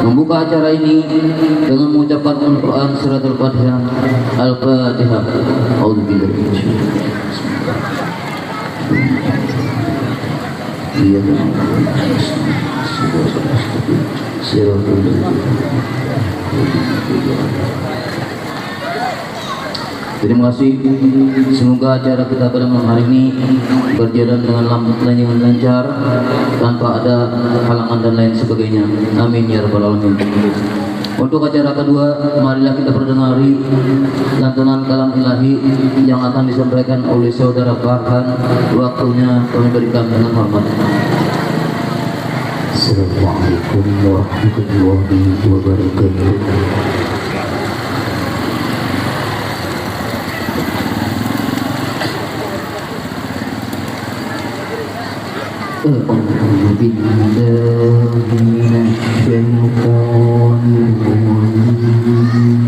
Membuka acara ini dengan mengucapkan Al-Quran surat Al-Fatihah. Al-Fatihah. A'udzubillahi Terima kasih. Semoga acara kita pada malam hari ini berjalan dengan lancar tanpa ada halangan dan lain sebagainya. Amin ya rabbal alamin. Untuk acara kedua, marilah kita perdengari lantunan kalam ilahi yang akan disampaikan oleh saudara Farhan. Waktunya kami berikan dengan hormat. Assalamualaikum warahmatullahi wabarakatuh. أعوذ بالله من الشيطان الرجيم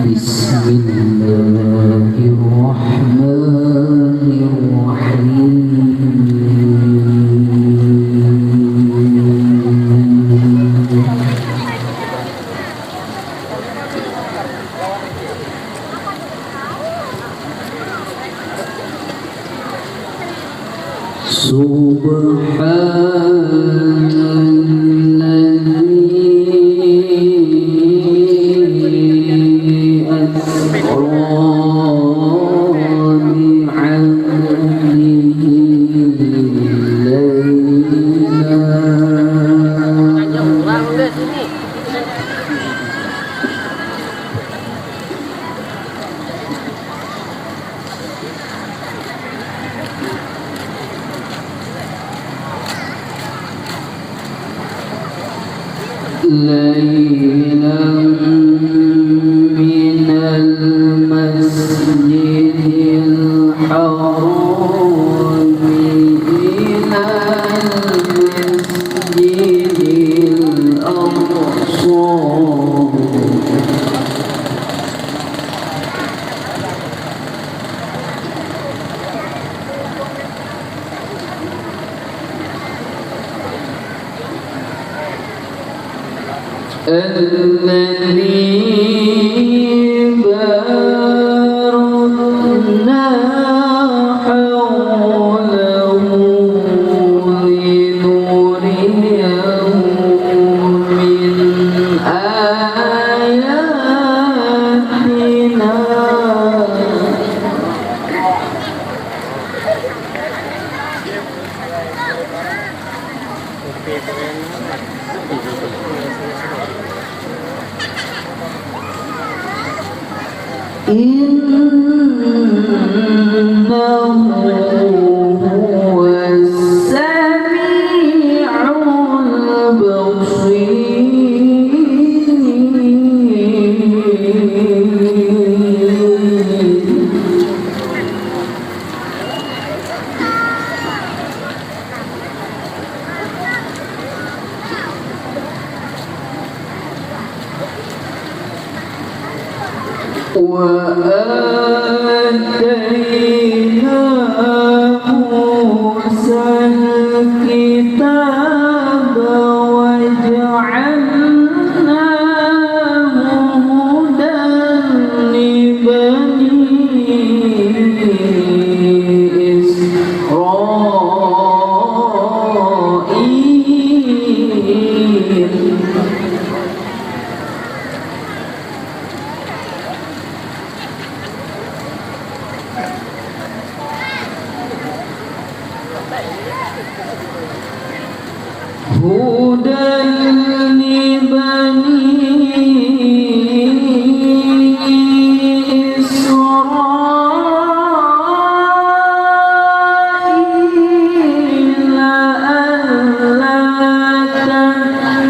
بسم الله الرحمن الرحيم ليلا من المسجد الحرام إلى المسجد الأقصى الذي باركنا حوله لنريه من آياتنا إنه هو السميع البصير وآتينا موسى الكتاب وجعلناه هدى لبني إسرائيل هدى لبني إسرائيل ألا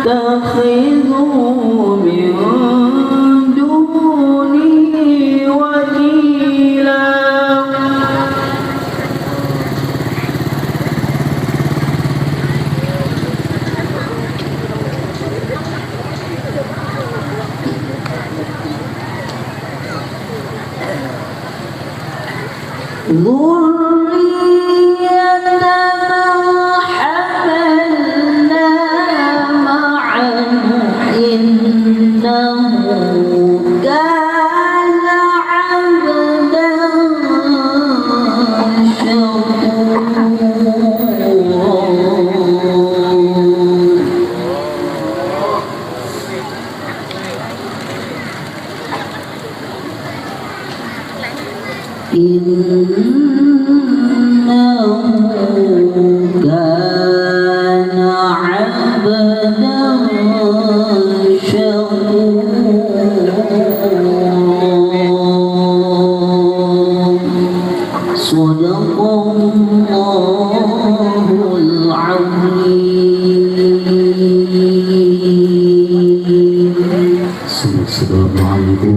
تتخذوا من دوني وكيلا Assalamualaikum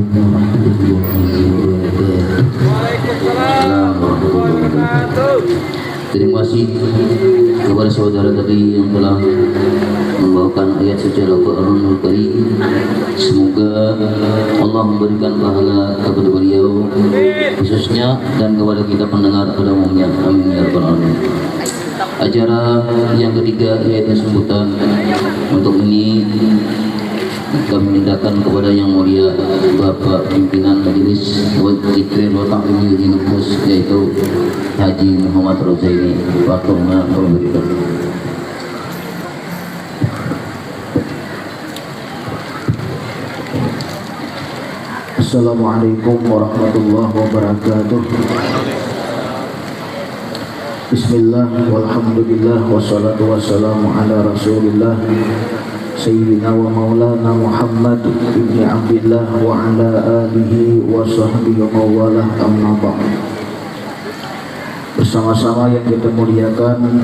warahmatullahi wabarakatuh. Terima kasih kepada saudara tadi yang telah membawakan ayat suci Al-Qur'anul Karim. Semoga Allah memberikan pahala kepada beliau khususnya dan kepada kita pendengar pada umumnya. Amin ya rabbal alamin. Acara yang ketiga yaitu sambutan. Untuk ini kami mintakan kepada yang mulia Bapak Pimpinan Majelis Zikir wa Ta'lim Nufus, yaitu Haji Muhammad Rozaini. Waktunya memberikan. Assalamualaikum warahmatullahi wabarakatuh. Bismillah walhamdulillah wassalatu wassalamu ala rasulillah Sayyidina wa maulana Muhammad ibn Abdillah wa ala alihi wa sahbihi wa mawalah, amma ba'd. Bersama-sama yang kita muliakan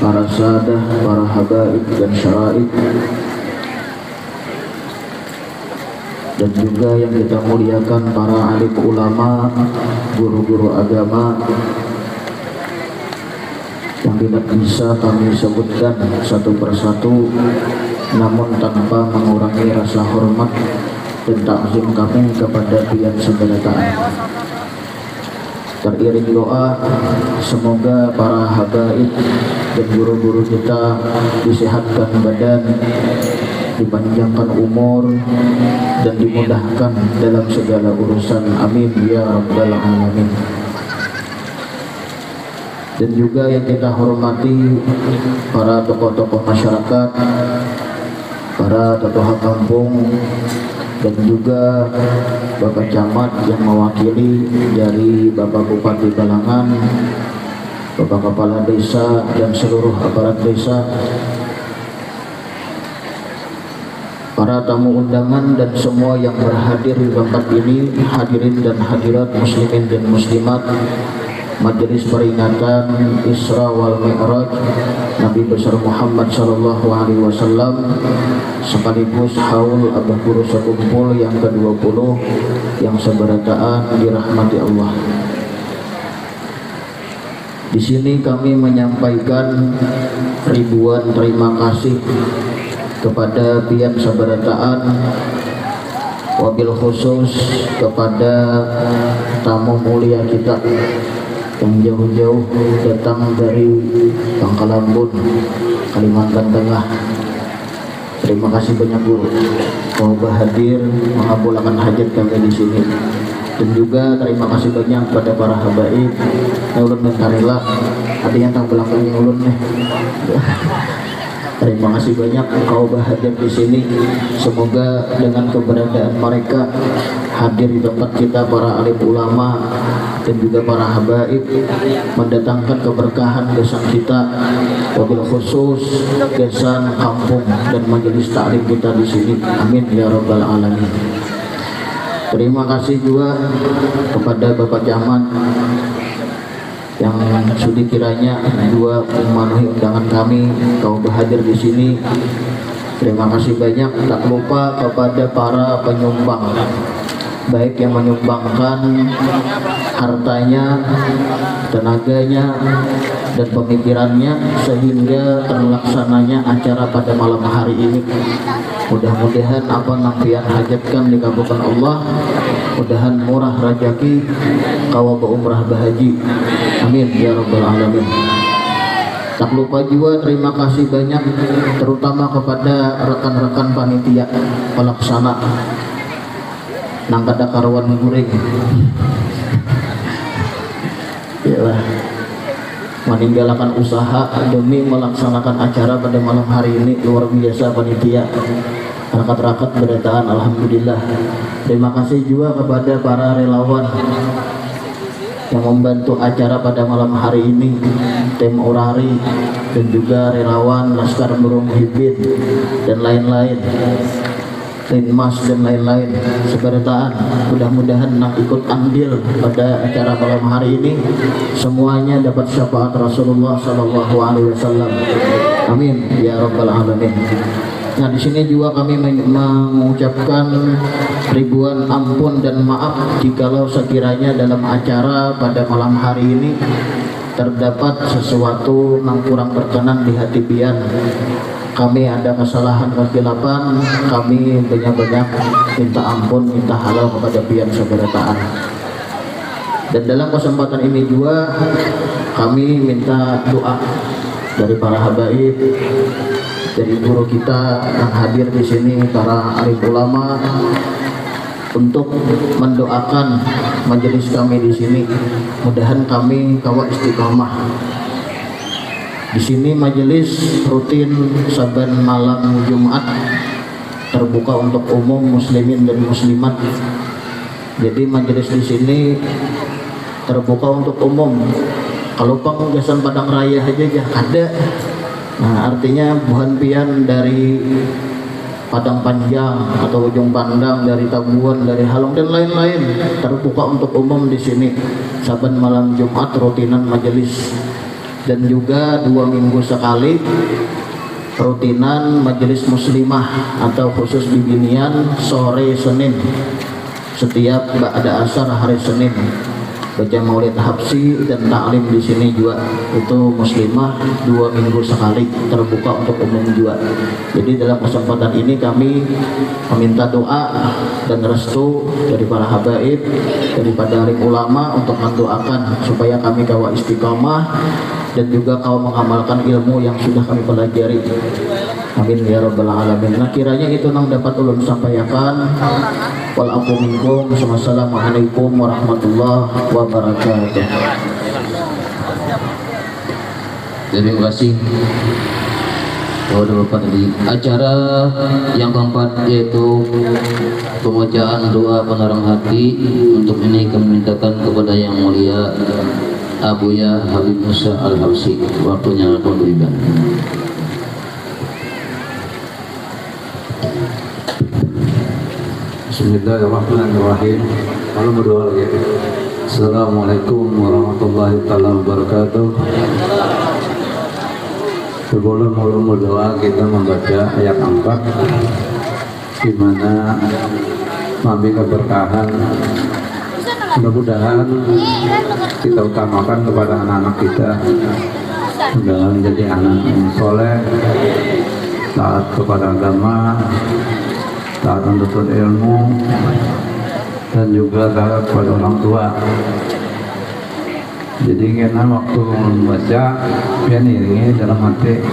para sahadah, para habaib dan syaraib, dan juga yang kita muliakan para alim ulama, guru-guru agama yang tidak bisa kami sebutkan satu persatu, namun tanpa mengurangi rasa hormat dan takzim kami kepada pihak seberataan. Teriring doa, semoga para habaib dan guru-guru kita disehatkan badan, dipanjangkan umur, dan dimudahkan dalam segala urusan. Amin ya rabbal alamin. Dan juga yang kita hormati para tokoh-tokoh masyarakat, para tokoh kampung, dan juga Bapak Camat yang mewakili dari Bapak Bupati Balangan, Bapak Kepala Desa, dan seluruh aparat desa, para tamu undangan dan semua yang berhadir di tempat ini, hadirin dan hadirat muslimin dan muslimat Majelis peringatan Isra wal Mi'raj Nabi besar Muhammad sallallahu alaihi wasallam, sekaligus haul abah guru sekumpul yang ke-20 yang seberataan dirahmati Allah. Di sini kami menyampaikan ribuan terima kasih kepada pihak seberataan, wabil khusus kepada tamu mulia kita yang jauh-jauh datang dari Pangkalan Bun, Kalimantan Tengah. Terima kasih banyak Bu, mau hadir mengabulkan hajat kami di sini. Dan juga terima kasih banyak kepada para habaib. Ulun mentarila, ada yang tak belakangnya ulun nih. Terima kasih banyak engkau hadir di sini. Semoga dengan keberadaan mereka hadir di tempat kita, para alim ulama dan juga para habaib, mendatangkan keberkahan desa kita, wabil khusus desa kampung dan majelis taklim kita di sini. Amin ya rabbal alamin. Terima kasih juga kepada Bapak Camat yang sudah kiranya dua memenuhi undangan kami, kau berhadir di sini. Terima kasih banyak. Tak lupa kepada para penyumbang, baik yang menyumbangkan hartanya, tenaganya, dan pemikirannya sehingga terlaksananya acara pada malam hari ini. Mudah-mudahan apa yang pian hajatkan dikabulkan Allah, mudahan murah rezeki kawa umrah bahaji, amin ya rabbal alamin. Tak lupa juga terima kasih banyak terutama kepada rekan-rekan panitia pelaksana nangkada karuan guring. Yalah, meninggalkan usaha demi melaksanakan acara pada malam hari ini. Luar biasa panitia, rakat-rakat berataan, alhamdulillah. Terima kasih juga kepada para relawan yang membantu acara pada malam hari ini, tim Orari dan juga relawan Laskar Burung Hibit dan lain-lain, Linmas dan lain-lain seberataan. Mudah-mudahan nak ikut andil pada acara malam hari ini semuanya dapat syafaat Rasulullah Sallallahu Alaihi Wasallam, amin ya rabbal alamin. Nah, di sini juga kami mengucapkan ribuan ampun dan maaf jikalau sekiranya dalam acara pada malam hari ini terdapat sesuatu yang kurang berkenan di hati pian. Kami ada kesalahan kesilapan, kami banyak-banyak minta ampun, minta halal kepada pian seberataan. Dan dalam kesempatan ini juga kami minta doa dari para habaib, dari guru kita yang hadir di sini, para alim ulama, untuk mendoakan majelis kami di sini. Mudahan kami kawa istiqamah. Di sini majelis rutin saban malam Jumat terbuka untuk umum muslimin dan muslimat. Jadi majelis di sini terbuka untuk umum. Kalau penggasan Padang Raya aja ya ada. Nah, artinya buhan pian dari Padang Panjang atau Ujung Pandang, dari Tabuan, dari Halong dan lain-lain terbuka untuk umum di sini. Saban malam Jumat rutinan majelis, dan juga 2 minggu sekali rutinan majelis muslimah atau khusus bibinian sore Senin. Setiap ba'da asar hari Senin baca maulid habsi dan taklim di sini juga itu muslimah 2 minggu sekali terbuka untuk umum juga. Jadi dalam kesempatan ini kami meminta doa dan restu dari para habaib, daripada alim ulama untuk mendoakan supaya kami kawa istiqamah dan juga kau mengamalkan ilmu yang sudah kami pelajari, amin ya rabbal alamin. Nah, kiranya itu yang dapat ulun sampaikan. Wal aku minkum. Wassalamualaikum warahmatullahi wabarakatuh. Terima kasih. Bapak tadi acara yang keempat yaitu pembacaan doa penerang hati. Untuk ini kami mintakan kepada yang mulia Abuya Habib Musa Al-Habsyi, waktunya pun beribadah. Bismillahirrahmanirrahim. Lalu berdoa lagi. Assalamualaikum warahmatullahi wabarakatuh. Sebelum berdoa kita membaca ayat 4 di mana memberi keberkahan. Mudah-mudahan kita utamakan kepada anak-anak kita dalam menjadi anak yang soleh, taat kepada agama, taat menuntut ilmu, dan juga taat kepada orang tua. Jadi karena waktu membaca ya iringi dalam hati,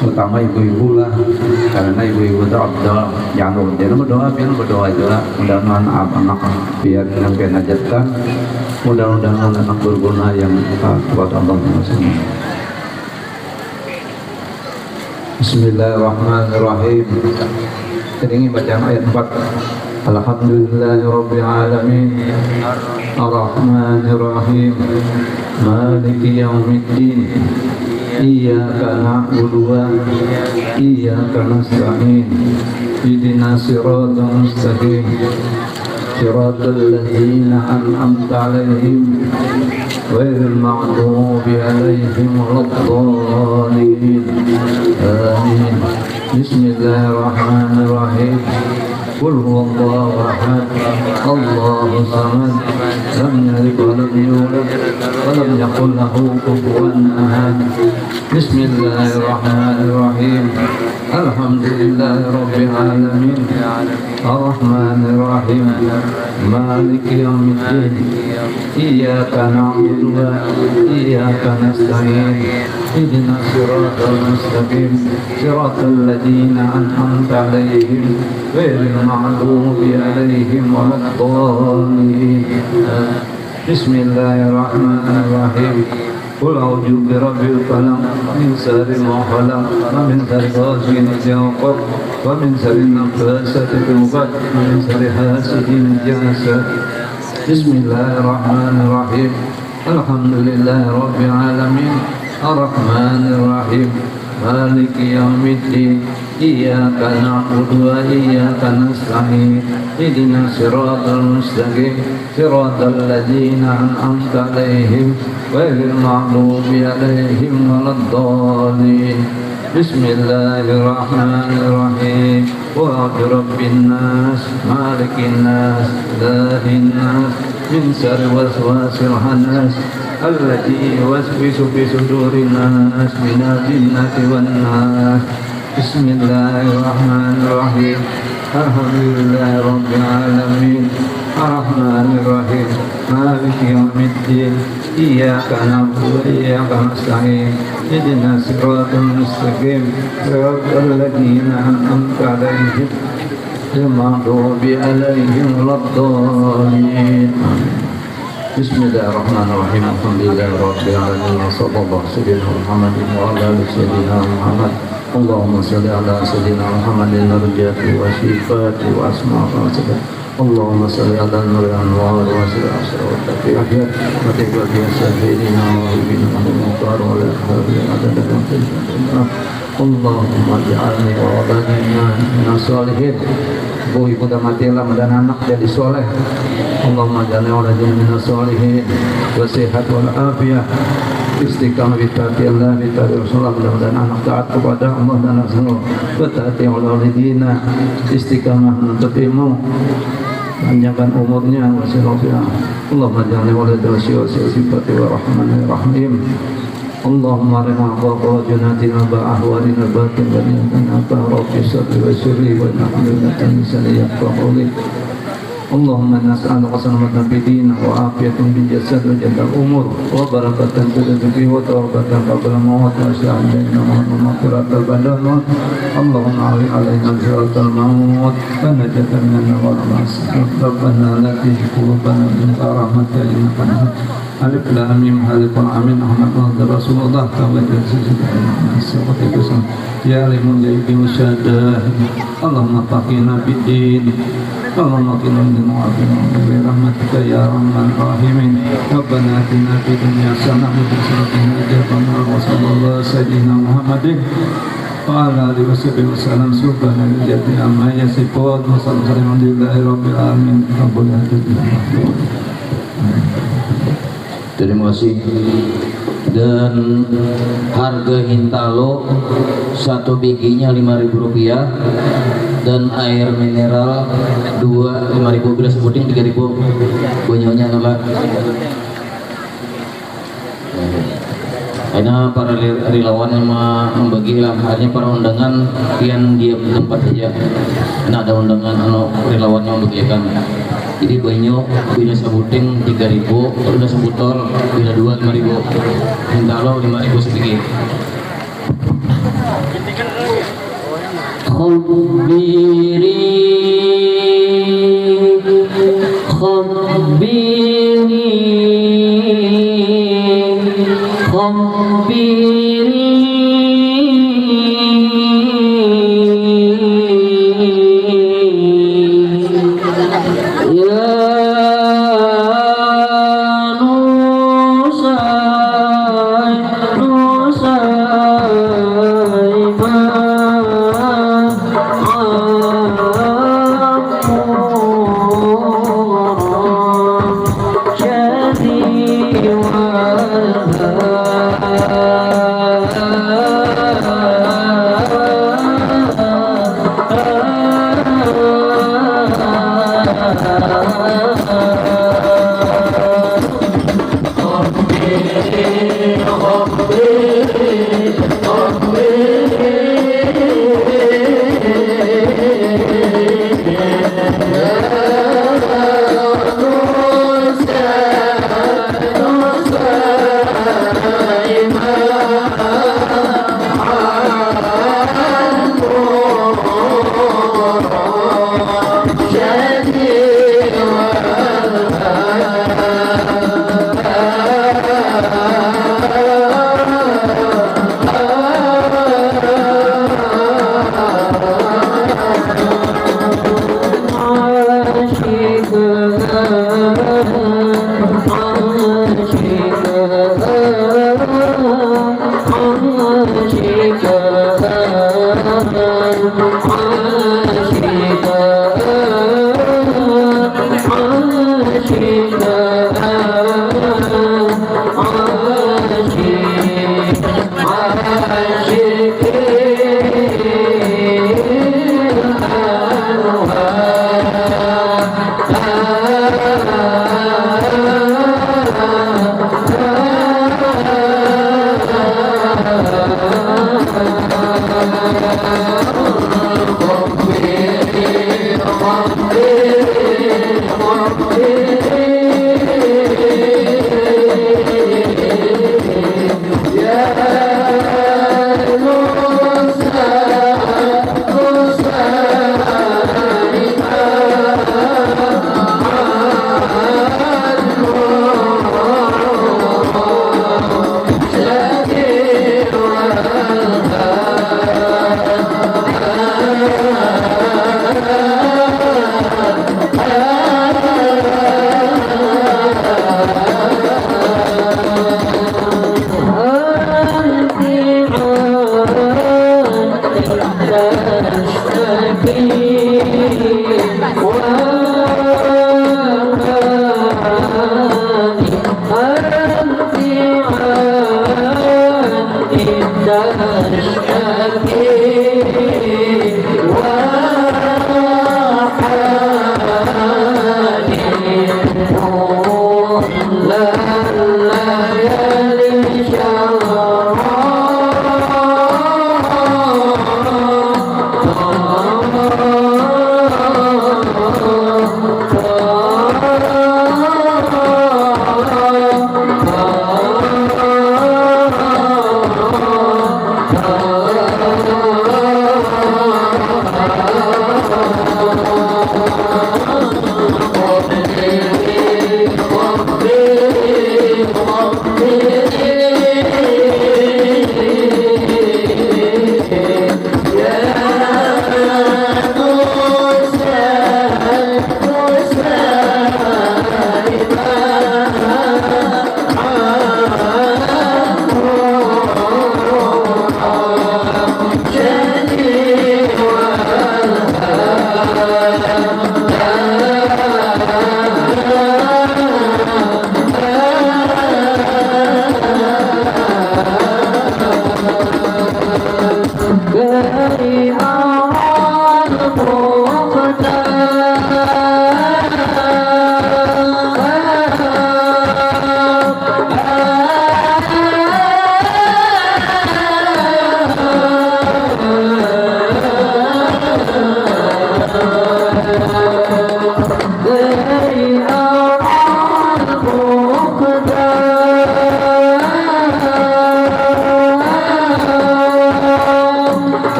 terutama ibu-ibu lah, karena ibu-ibu itu abdal jangan jadi berdoa juga, mudah-mudahan anak biar yang kena hajatkan, mudah-mudahan anak berguna yang buat Allah semua. Bismillahirrahmanirrahim. Ini bacaan ayat 4. Alhamdulillahirabbil alamin. Arrahmanirrahim. Maliki yaumiddin. Iyyaka na'budu wa iyyaka nasta'in. Ihdinas siratal mustaqim. Siratal ladzina an'amta 'alaihim ghairil maghdubi 'alaihim waladdallin. Amin. Bismillahirrahmanirrahim. Qul huwallahu ahad, Allahus samad, lam yalid wa lam يولد ولم يكن له كفوا أحد. بسم الله الرحمن الرحيم. الحمد لله رب العالمين الرحمن الرحيم مالك يوم الدين إياك نعبد وإياك نستعين اهدنا الصراط المستقيم صراط الذين أنعمت عليهم غير المغضوب عليهم ولا الضالين. بسم الله الرحمن الرحيم. قل أعوذ برب الفلق من شر ما خلق ومن شر غاسق إذا وقب ومن شر النفاثات في العقد ومن شر حاسد إذا حسد. بسم الله الرحمن الرحيم. الحمد لله رب العالمين الرحمن الرحيم مالك يوم الدين إياك نعبد وإياك نستعين اهدنا الصراط المستقيم صراط الذين أنعمت عليهم غير المغضوب عليهم ولا الضالين. بسم الله الرحمن الرحيم. وأعوذ برب الناس مالك الناس إله الناس من شر الوسواس الخناس الذي يوسوس في صدور الناس من الجنة والناس. بسم الله الرحمن الرحيم. الحمد لله رب العالمين الرحمن الرحيم مالك يوم الدين إياك نعبد وإياك نستعين اهدنا الصراط المستقيم صراط الذين أنعمت عليهم غير المغضوب عليهم ولا الضالين. بسم الله الرحمن الرحيم. الحمد لله رب العالمين وصلى الله على سيدنا محمد وعلى آل سيدنا محمد. اللهم صل على سيدنا محمد النجاة والشفاء وأسماء وصفات. اللهم صل على نور الأنوار وسر أسرار والتفريحات وتقوى سيدنا وحبيبنا المختار ولا حول عدد الله. اللهم اجعلني وولدنا من الصالحين. Bu ibu dan matilah dan anak jadi soleh. Allahumma ja'alna waladina min as-solihin wa sihat wal afiyah istiqamah bi ta'atillah bi ta'ati Rasulullah. Mudah-mudahan anak taat kepada Allah dan Rasul wa ta'ati walidina istiqamah menuntut ilmu panjangkan umurnya wa sirafiyah. Allahumma ja'alna waladina sifati wa rahmanir rahim. Allahumma arina aqwa janatina ba'ah wa arina batin wa arina ta'rafi sadri wa sirri wa nahmilatan misali yaqawli. Allahumma nas'aluka salamatan fi din wa afiyatan bil jasad wa jannal umur wa barakatan fil rizqi wa tawbatan qabla maut wa sa'adaina wa maghfiratal badan. Allahumma alaina siratal maut wa najatan minan nar wa rabbana la tuzigh qulubana ba'da idh hadaytana. Alif lam mim halifun amin Muhammad Rasulullah ya limun ghaibi musyahdah. Allahumma faqina bid-din Allahumma qina min mu'afina bi rahmatika ya arhamar rahimin. Rabbana atina fid dunya hasanah wa fil akhirati hasanah wa sallallahu sayyidina Muhammadin wa ala alihi washabihi wasallam. Subhanallahi amma yasifun wa alhamdulillahi rabbil alamin. Terima kasih. Dan harga hintalo satu bijinya Rp5.000 dan air mineral 5.000 beras puding 3.000 bunyonya nolak. Karena para relawan yang membagi lah, hanya para undangan yang dia tempat saja. Karena ada undangan relawan yang membagikan. Jadi banyak bila sebuting 3.000, kalau udah sebutol bila 2 5.000, hintalo 5.000 sedikit. Ah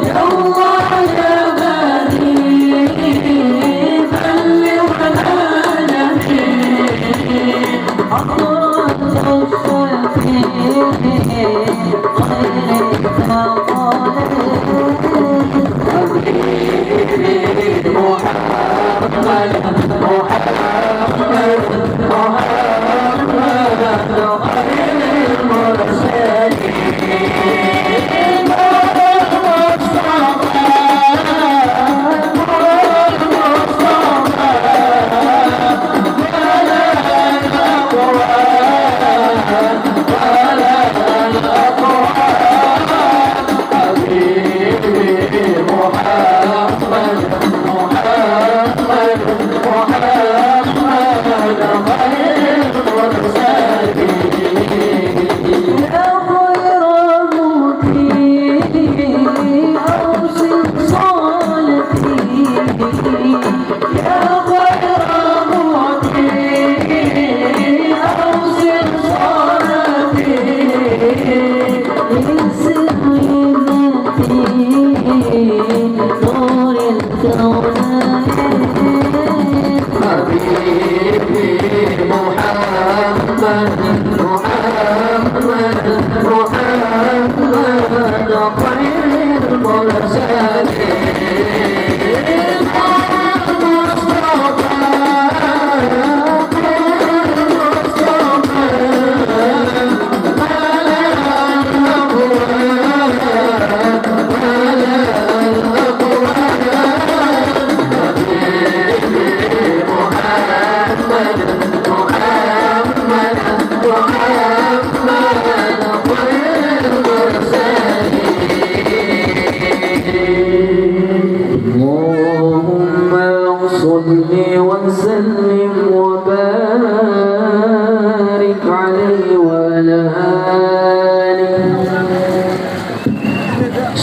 يا الله يا غالي بلغنا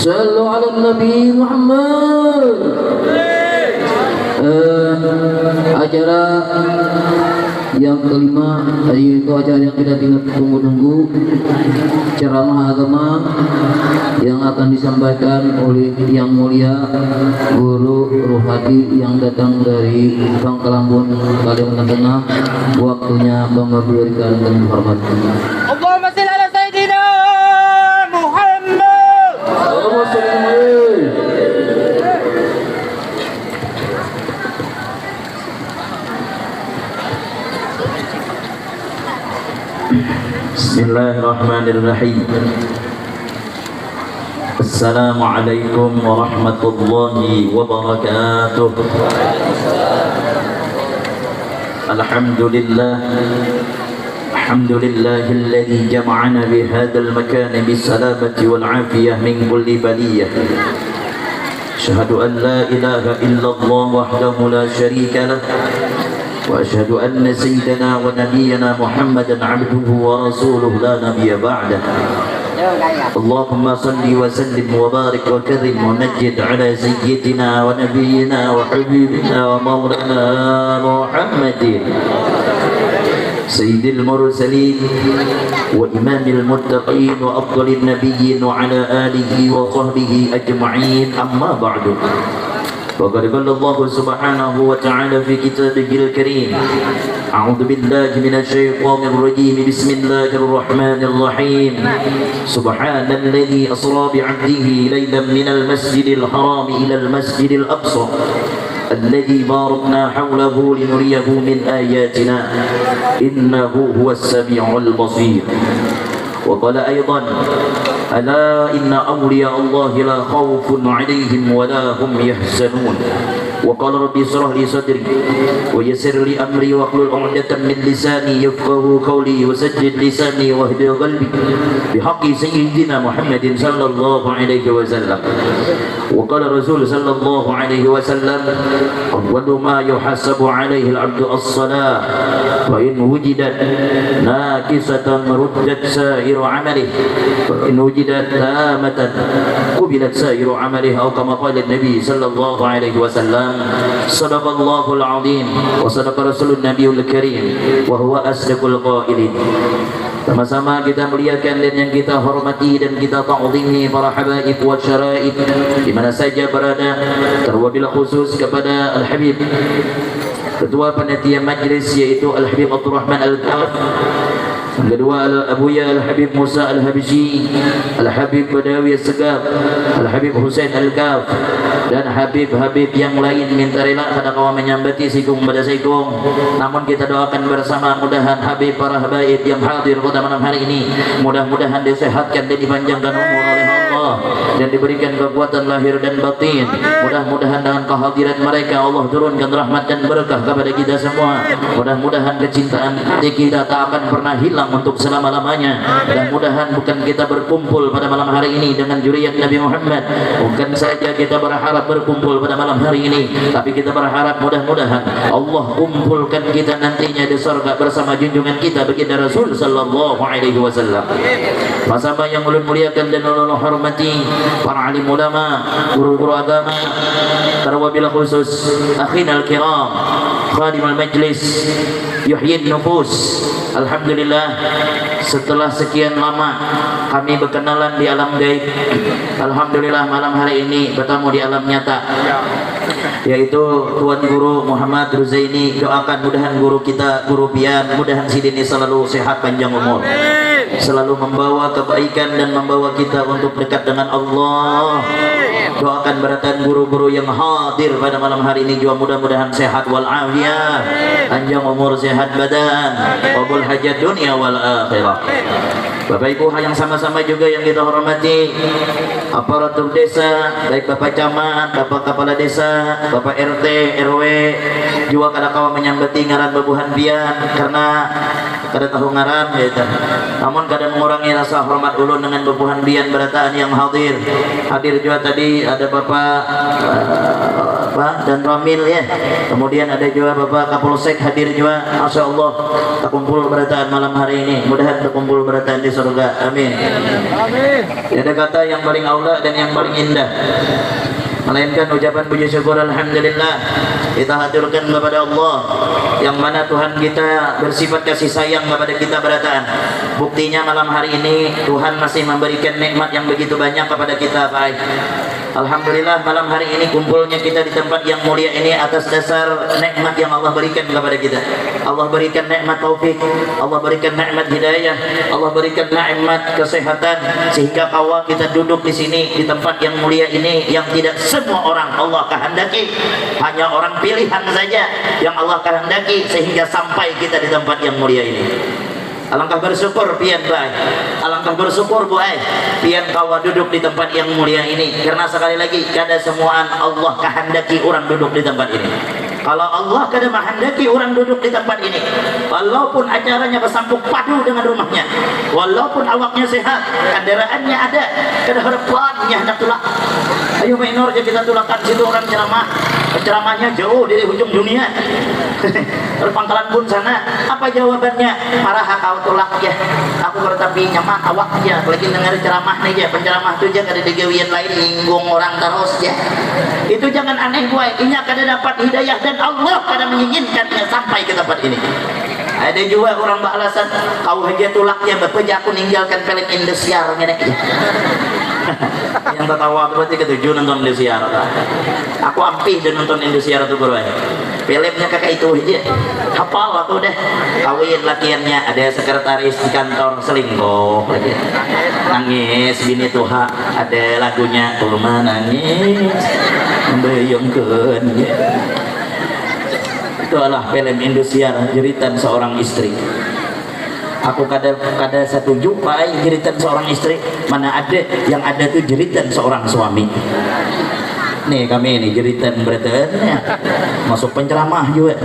Sallu ala Nabi Muhammad. Acara yang kelima yaitu acara yang kita tunggu-tunggu, ceramah agama yang akan disampaikan oleh yang mulia Guru Rohadi yang datang dari Bangka Ambon, Kalimantan Tengah. Waktunya kami memberikan dengan hormat. Allahumma shalli ala sayyidina Muhammad. Allahumma shalli alaihi. Bismillahirrahmanirrahim. Assalamualaikum warahmatullahi wabarakatuh. Alhamdulillah. Alhamdulillahilladzi jama'ana bihadzal makan bisalamati wal afiyah min kulli baliyah. Asyhadu an la ilaha illallah wahdahu la syarika lah. وأشهد أن سيدنا ونبينا محمدا عبده ورسوله لا نبي بعده. اللهم صل وسلم وبارك وكرم ومجد على سيدنا ونبينا وحبيبنا ومولانا محمد سيد المرسلين وإمام المتقين وأفضل النبيين وعلى آله وصحبه أجمعين. أما بعد، وقد قال الله سبحانه وتعالى في كتابه الكريم: أعوذ بالله من الشيطان الرجيم، بسم الله الرحمن الرحيم. سبحان الذي أسرى بعبده ليلا من المسجد الحرام إلى المسجد الأقصى الذي باركنا حوله لنريه من آياتنا إنه هو السميع البصير. وقال أيضا: ألا إن أولياء الله لا خوف عليهم ولا هم يحزنون. وقال: ربي اشرح لي صدري ويسر لي أمري واحلل عقدة من لساني يفقهوا قولي وسدد لساني واهد قلبي بحق سيدنا محمد صلى الله عليه وسلم. وقال الرسول صلى الله عليه وسلم: أول ما يحاسب عليه العبد الصلاة، فإن وجدت ناقصة ردت سائر عمله، وإن وجدت تامة قبلت سائر عمله، أو كما قال النبي صلى الله عليه وسلم: صدق الله العظيم وصدق رسول النبي الكريم وهو أصدق القائلين. Sama-sama kita muliakan dan yang kita hormati dan kita ta'zimi para habaib wa syara'ib di mana saja berada, terwabil khusus kepada Al-Habib Ketua Panitia Majlis yaitu Al-Habib Abdul Rahman Al-Kaf, Yang kedua Abuya Al-Habib Musa Al-Habsyi, Al-Habib Badawi Al-Segaf, Al-Habib Husain Al-Kaf, dan Habib-Habib yang lain minta rela kada kawa menyambati sikung pada sikung. Namun kita doakan bersama mudahan Habib para habaib yang hadir pada malam hari ini mudah-mudahan disehatkan dan dipanjangkan umur oleh Allah dan diberikan kekuatan lahir dan batin. Mudah-mudahan dengan kehadiran mereka Allah turunkan rahmat dan berkah kepada kita semua. Mudah-mudahan kecintaan hati kita tak akan pernah hilang untuk selama-lamanya. Dan mudahan bukan kita berkumpul pada malam hari ini dengan zuriat Nabi Muhammad, bukan saja kita berharap berkumpul pada malam hari ini, tapi kita berharap mudah-mudahan Allah kumpulkan kita nantinya di surga bersama junjungan kita baginda Rasul sallallahu alaihi wasallam. Bersama yang ulun muliakan dan ulun hormati para alim ulama, guru-guru agama, terwabil khusus akhina al-kiram khadim al-majlis yuhyin nufus. Alhamdulillah, setelah sekian lama kami berkenalan di alam gaib, alhamdulillah malam hari ini bertemu di alam nyata, yaitu Tuan Guru Muhammad Ruzaini. Doakan mudahan guru kita, Guru Pian, mudahan sidini selalu sehat panjang umur, selalu membawa kebaikan dan membawa kita untuk dekat dengan Allah. Doakan beratan guru-guru yang hadir pada malam hari ini juga mudah-mudahan sehat walafiat, panjang umur, sehat badan, qabul hajat dunia wal akhirah. Bapak Ibu yang sama-sama juga yang kita hormati, aparatur desa, baik Bapak Camat, Bapak Kepala Desa, Bapak RT, RW, juga kada kawa menyambati ngaran babuhan pian karena kada tahu ngaran gitu. Namun kada mengurangi rasa hormat ulun dengan babuhan pian berataan yang hadir. Hadir juga tadi ada Bapak dan Ramil ya. Kemudian ada juga Bapak Kapolsek hadir juga. Masya Allah, terkumpul berataan malam hari ini. Mudahan terkumpul berataan di surga. Amin. Amin. Ada kata yang paling aula dan yang paling indah, melainkan ucapan puji syukur alhamdulillah kita haturkan kepada Allah yang mana Tuhan kita bersifat kasih sayang kepada kita berataan. Buktinya malam hari ini Tuhan masih memberikan nikmat yang begitu banyak kepada kita, baik. Alhamdulillah malam hari ini kumpulnya kita di tempat yang mulia ini atas dasar nikmat yang Allah berikan kepada kita. Allah berikan nikmat taufik, Allah berikan nikmat hidayah, Allah berikan nikmat kesehatan sehingga kawa kita duduk di sini di tempat yang mulia ini yang tidak semua orang Allah kehendaki, hanya orang pilihan saja yang Allah kehendaki sehingga sampai kita di tempat yang mulia ini. Alangkah bersyukur pian baik, alangkah bersyukur baik pian kawa duduk di tempat yang mulia ini, karena sekali lagi kada semuaan Allah kehendaki orang duduk di tempat ini. Kalau Allah kada menghendaki orang duduk di tempat ini, walaupun acaranya bersampuk padu dengan rumahnya, walaupun awaknya sehat, kendaraannya ada, kada harapannya hendak tulak. Ayo minor aja kita tulakan situ orang ceramah, ceramahnya jauh dari ujung dunia. Pangkalan pun sana, apa jawabannya? Marah kau tulak ya. Aku bertapi nyaman awak aja, lagi dengar ceramah nih ya, penceramah tu aja kada digawian lain nyinggung orang terus ya. Itu jangan aneh buat, ini kada dapat hidayah dan Allah kada menginginkannya sampai ke tempat ini. Ada juga orang beralasan kau aja tulaknya bapak aku ninggalkan film Indosiar ngene. Yang tertawa berarti ketujuh nonton Indosiar. Aku ampih dan nonton Indosiar itu bro. Filmnya kakak itu aja. Hafal aku deh. Kawin latihannya ada sekretaris di kantor selingkuh lagi. Nangis bini tuha ada lagunya Tulma nangis membayangkan. Itu adalah film Indosiar, jeritan seorang istri. Aku kada setuju pak jeritan seorang istri, mana ada yang ada tuh jeritan seorang suami. Nih kami ini jeritan beratanya masuk penceramah juga.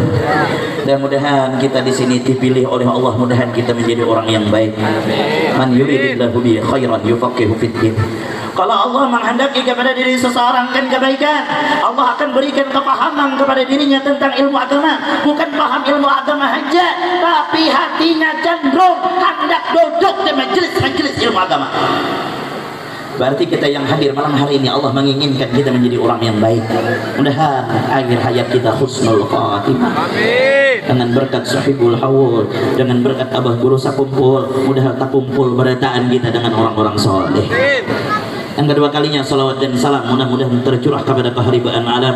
Dan mudahan kita di sini dipilih oleh Allah, mudahan kita menjadi orang yang baik. Man yuridillahu bihi khairan yufaqihu fid din. Kalau Allah menghendaki kepada diri seseorang kan kebaikan, Allah akan berikan kepahaman kepada dirinya tentang ilmu agama. Bukan paham ilmu agama saja, tapi hatinya cenderung hendak duduk di majelis-majelis ilmu agama. Berarti kita yang hadir malam hari ini Allah menginginkan kita menjadi orang yang baik. Mudah-mudahan akhir hayat kita husnul khatimah. Dengan berkat sahibul haul, dengan berkat abah guru sakumpul, mudah tak kumpul berataan kita dengan orang-orang soleh. Yang kedua kalinya salawat dan salam mudah-mudahan tercurah kepada keharibaan alam,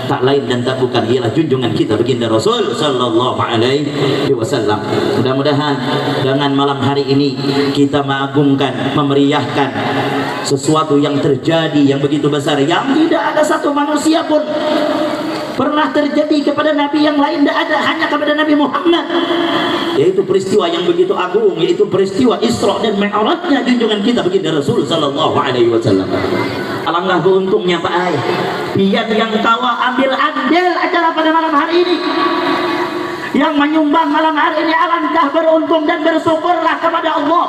tak lain dan tak bukan ialah junjungan kita baginda Rasul sallallahu alaihi wasallam. Mudah-mudahan dengan malam hari ini kita mengagungkan, memeriahkan sesuatu yang terjadi yang begitu besar, yang tidak ada satu manusia pun pernah terjadi kepada Nabi yang lain, tidak ada, hanya kepada Nabi Muhammad, yaitu peristiwa yang begitu agung, yaitu peristiwa Isra dan Mi'rajnya junjungan kita baginda Rasul sallallahu alaihi wasallam. Alangkah beruntungnya Pak Ai, biar yang kawa ambil andil acara pada malam hari ini, yang menyumbang malam hari ini. Alangkah beruntung dan bersyukurlah kepada Allah,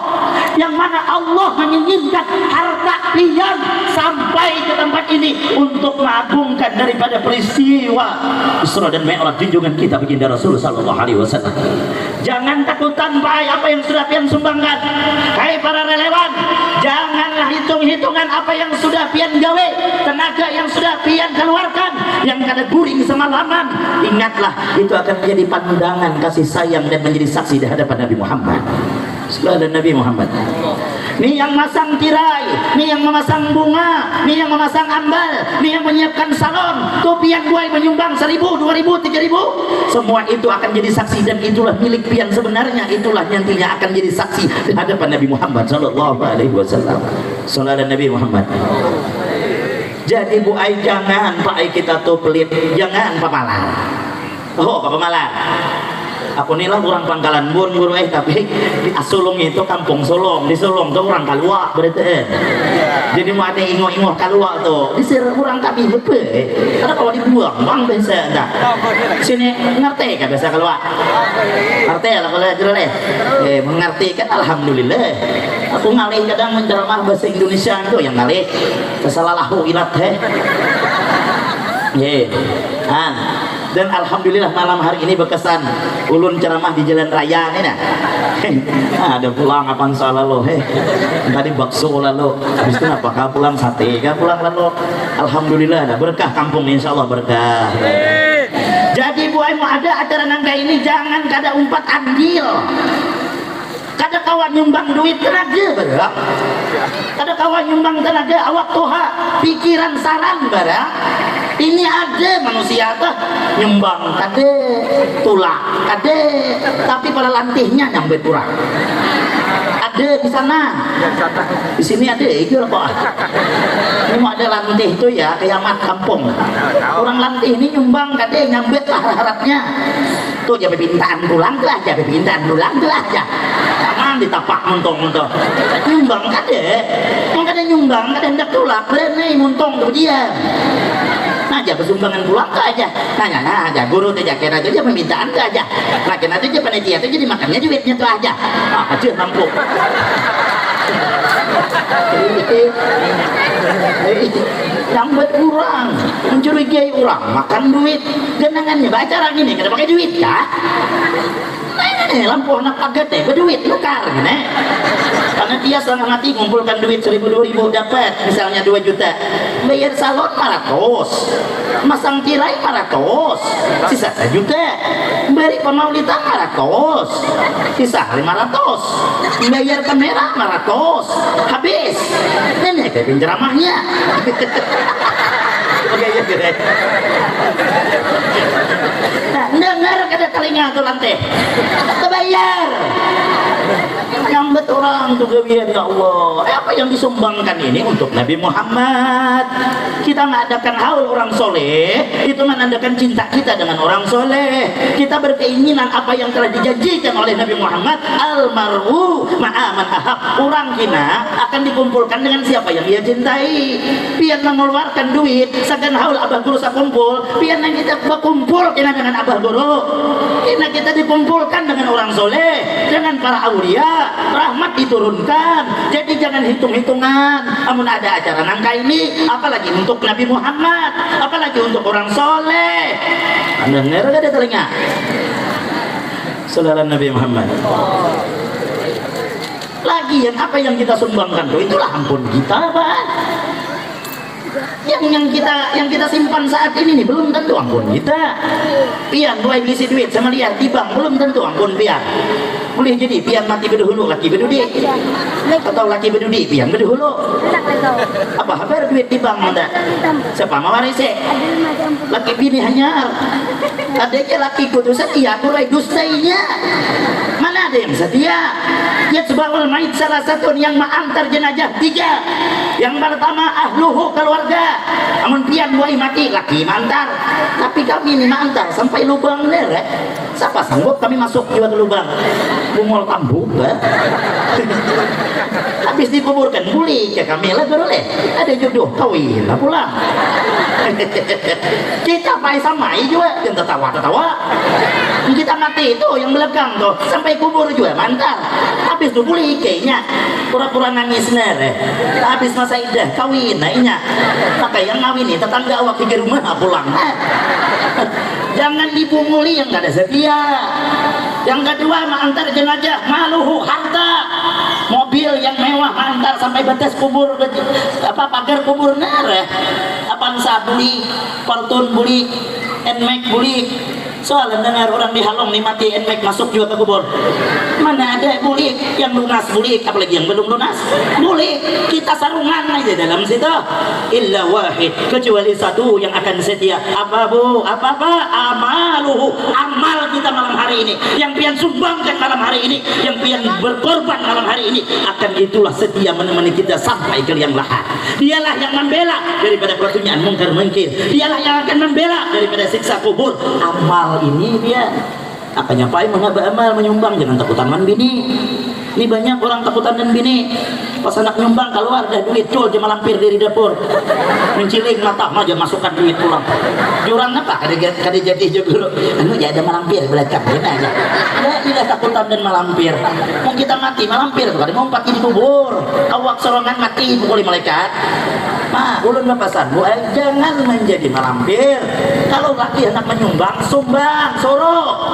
yang mana Allah menginginkan harta pian sampai ke tempat ini untuk mengagungkan daripada peristiwa Isra dan Mi'raj junjungan kita baginda Rasul sallallahu alaihi wasallam. Jangan takutan Pak Ai apa yang sudah pian sumbangkan. Hai para relawan, janganlah hitung-hitungan apa yang sudah pian gawe, tenaga yang sudah pian keluarkan, yang kada guring semalaman. Ingatlah, itu akan menjadi pandangan kasih sayang dan menjadi saksi di hadapan Nabi Muhammad. Sallallahu Nabi Muhammad. Nih yang masang tirai, nih yang memasang bunga, nih yang memasang ambal, nih yang menyiapkan salon, topian buai menyumbang 1.000, 2.000, 3.000, semua itu akan jadi saksi, dan itulah milik pian sebenarnya, itulah nantinya akan jadi saksi di hadapan Nabi Muhammad sallallahu alaihi wasallam. Sallallahu Nabi Muhammad. Jadi Bu Ai, jangan Pak Ai kita tuh pelit, jangan pemalar. Oh, Pak pemalar. Aku nilah orang Pangkalan Bun guru tapi di Asulong itu kampung Solong, di Solong tuh orang Kalua berarti. Jadi mau ada ingo-ingo Kalua tuh di sini orang tapi bepe. Karena kalau dibuang bang biasa dah. Sini ngerti kan bahasa Kalua? Ngerti lah kalau jelas. Mengerti kan alhamdulillah. Aku ngalih kadang menceramah bahasa Indonesia itu yang ngalih. Kesalalahu ilat dan alhamdulillah malam hari ini berkesan ulun ceramah di jalan raya nih nah. Ada pulang apaan salah lo tadi bakso lalu habis itu apakah pulang sate kan pulang lalu alhamdulillah ada berkah kampung insyaallah berkah. Jadi Bu Ai mau ada acara nangka ini jangan kada umpat andil, kada kawan nyumbang duit tenaga barang, kada kawan nyumbang tenaga awak toha pikiran saran barang. Ini ada manusia tuh nyumbang kade tulak kade, tapi pada lantihnya nyampe kurang. Ada di sana, di sini ada itu kok. Ini mau ada lantih itu ya kiamat kampung. Orang lantih ini nyumbang kade nyambet lah harapnya. Tuh jangan pintaan pulang lah, jangan pintaan pulang lah aja. Jangan ditapak muntong-muntong. Nyumbang kade, mau kade nyumbang kade hendak tulak, berani muntong tuh dia. Aja kesumbangan pulang ke aja, nanya aja guru tuh kira aja permintaan ke aja, makin aja panitia tuh jadi makannya duitnya tuh aja, kecil nampuk. Yang buat kurang mencurigai orang makan duit genangannya baca ini kada pakai duit kah? Nah, lampu anak paget deh berduit nukar gini. Karena dia setengah mati ngumpulkan duit 1.000, 2.000 dapat misalnya 2 juta, bayar salon 400, masang tirai 400, sisa 1 juta, beri pemaulitan 400, sisa 500, bayar kamera 500, habis. Ini kayak penceramahnya. Oke ya kira. Nah, dengar kada telinga tuh lantai. Kebayar. Nyambet orang tuh kebiar ya Allah. Apa yang disumbangkan ini untuk Nabi Muhammad. Kita mengadakan haul orang soleh, itu menandakan cinta kita dengan orang soleh. Kita berkeinginan apa yang telah dijanjikan oleh Nabi Muhammad, almar'u ma'aman ahab. Orang kita akan dikumpulkan dengan siapa yang dia cintai. Biar mengeluarkan duit, sagan haul abah guru sakumpul, biar kita berkumpul dengan abah guru. Kita dikumpulkan dengan orang soleh, dengan para aulia, rahmat diturunkan. Jadi jangan hitung-hitungan. Amun ada acara nangka ini, apalagi untuk Nabi Muhammad, apalagi untuk orang soleh. Anda dengar ada telinga? Saudara Nabi Muhammad. Lagian apa yang kita sumbangkan itulah ampun kita, Pak. Yang kita simpan saat ini nih belum tentu ampun kita. Pian mulai ngisi duit sama lihat di bank belum tentu ampun pian. boleh jadi pian mati berdahulu laki berdudi atau laki berdudi pian berdahulu apa habar duit di bank anda siapa mau warisnya laki bini hanya adanya laki kudu setia kurai dustainya mana ada yang setia ya sebabul mait salah satu yang mengantar jenazah 3 yang pertama ahluhu keluarga amun pian buai mati laki mantar tapi kami ini mantar sampai lubang lerek siapa sanggup kami masuk juga ke lubang bungol tambuk habis dikuburkan boleh ke kami lah boleh ada jodoh kawin lah pulang kita pakai sama juga yang tertawa kita mati itu yang belakang tuh sampai kubur juga mantar habis itu boleh kayaknya pura-pura nangis nere habis masa idah kawin naiknya pakai yang ngawin ini tetangga awak ke rumah pulang jangan dibunguli yang gak ada setia. Yang kedua mengantar jenazah maluhu harta mobil yang mewah mengantar sampai batas kubur pagar kubur nere Avanza beli Fortune beli Nmax beli soalnya dengar orang dihalong nih mati Nmax masuk juga ke kubur mana ada boleh yang lunas boleh apalagi yang belum lunas boleh kita sarungan aja dalam situ illa wahid kecuali satu yang akan setia apa bu apa amaluhu amal kita malam hari ini yang pian sumbangkan malam hari ini yang pian berkorban malam hari ini akan itulah setia menemani kita sampai ke liang lahat dialah yang membela daripada pertunjukan mungkar mungkir dialah yang akan membela daripada siksa kubur amal ini dia akan nyapai menghaba amal menyumbang jangan takutan man bini ini banyak orang takutan dan bini pas anak nyumbang keluar dah duit cul dia malampir dari dapur menciling mata aja masukkan duit pulang jurang apa kada jadi juga anu ya ada malampir belakang gimana aja ya tidak takutan dan malampir mau kita mati malampir kada mau mati di kubur awak sorongan mati pukuli malaikat ulun bapasan bu jangan menjadi malampir kalau laki anak menyumbang sumbang soro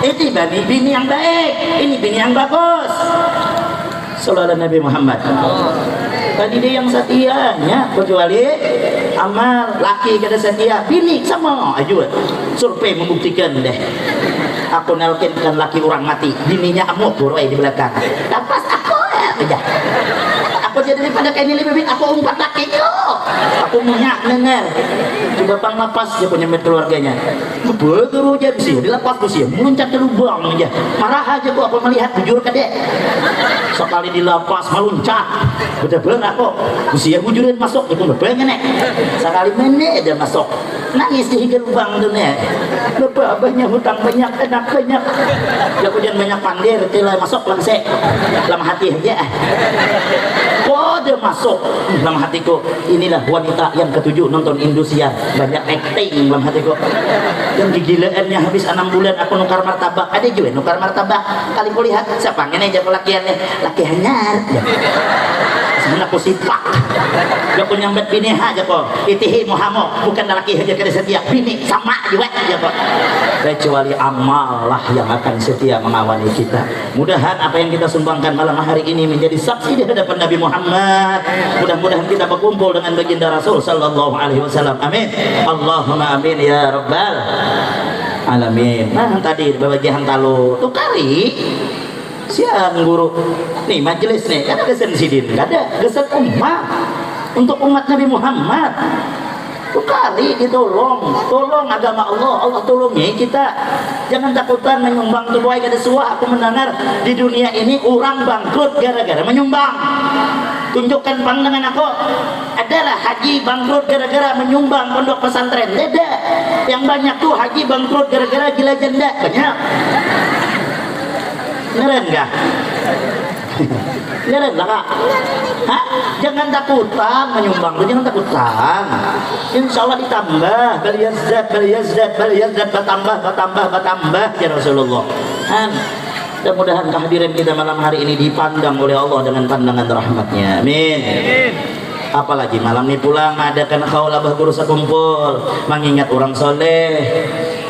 ini bini yang baik ini bini yang bagus sallallahu Nabi Muhammad tadi dia yang setianya kecuali amal laki kada setia bini sama aja survei membuktikan deh aku nelkinkan laki orang mati bininya amuk burai di belakang lepas aku aja aku jadi daripada kayak ini lebih aku umpat laki itu aku minyak nenger coba bang lapas dia punya keluarganya betul aja sih dilepas tuh sih meluncat ke lubang aja marah aja aku melihat bujur ke dek sekali dilepas meluncat bener-bener aku usia bujurin masuk itu bener nek sekali menit dia masuk nangis di lubang tuh nek lepas banyak hutang banyak enak banyak ya aku jangan banyak pandir tila masuk langsung lama hati aja kode masuk dalam hatiku inilah wanita yang ketujuh nonton Indosiar banyak acting dalam hatiku yang kegilaannya habis 6 bulan aku nukar martabak ada juga nukar martabak kali ku lihat siapa ini aja pelakiannya laki hanyar sebenarnya aku sipak gak aku nyambet bini aja kok itihi muhammad bukan laki aja kada setia bini sama juga aja kok kecuali amal lah yang akan setia mengawali kita mudahan apa yang kita sumbangkan malam hari ini menjadi saksi di hadapan Nabi Muhammad mudah-mudahan kita berkumpul dengan baginda Rasul sallallahu alaihi wasallam amin Allahumma amin ya rabbal alamin nah tadi bagian talu tukari siang guru nih majelis nih kan ada sensidin ada geset umat untuk umat Nabi Muhammad tukari tolong agama Allah tolongnya kita jangan takutan menyumbang tubuh kada suah aku mendengar di dunia ini orang bangkrut gara-gara menyumbang tunjukkan pandangan aku adalah haji bangkrut gara-gara menyumbang pondok pesantren beda yang banyak tuh haji bangkrut gara-gara gila janda banyak ngeren gak? ngeren lah kak? Hah? Jangan takutan menyumbang tuh jangan takutan insya Allah ditambah baliyazdat bertambah ya Rasulullah mudah-mudahan kehadiran kita malam hari ini dipandang oleh Allah dengan pandangan rahmatnya amin apalagi malam ini pulang mengadakan khaulah bahguru sekumpul mengingat orang soleh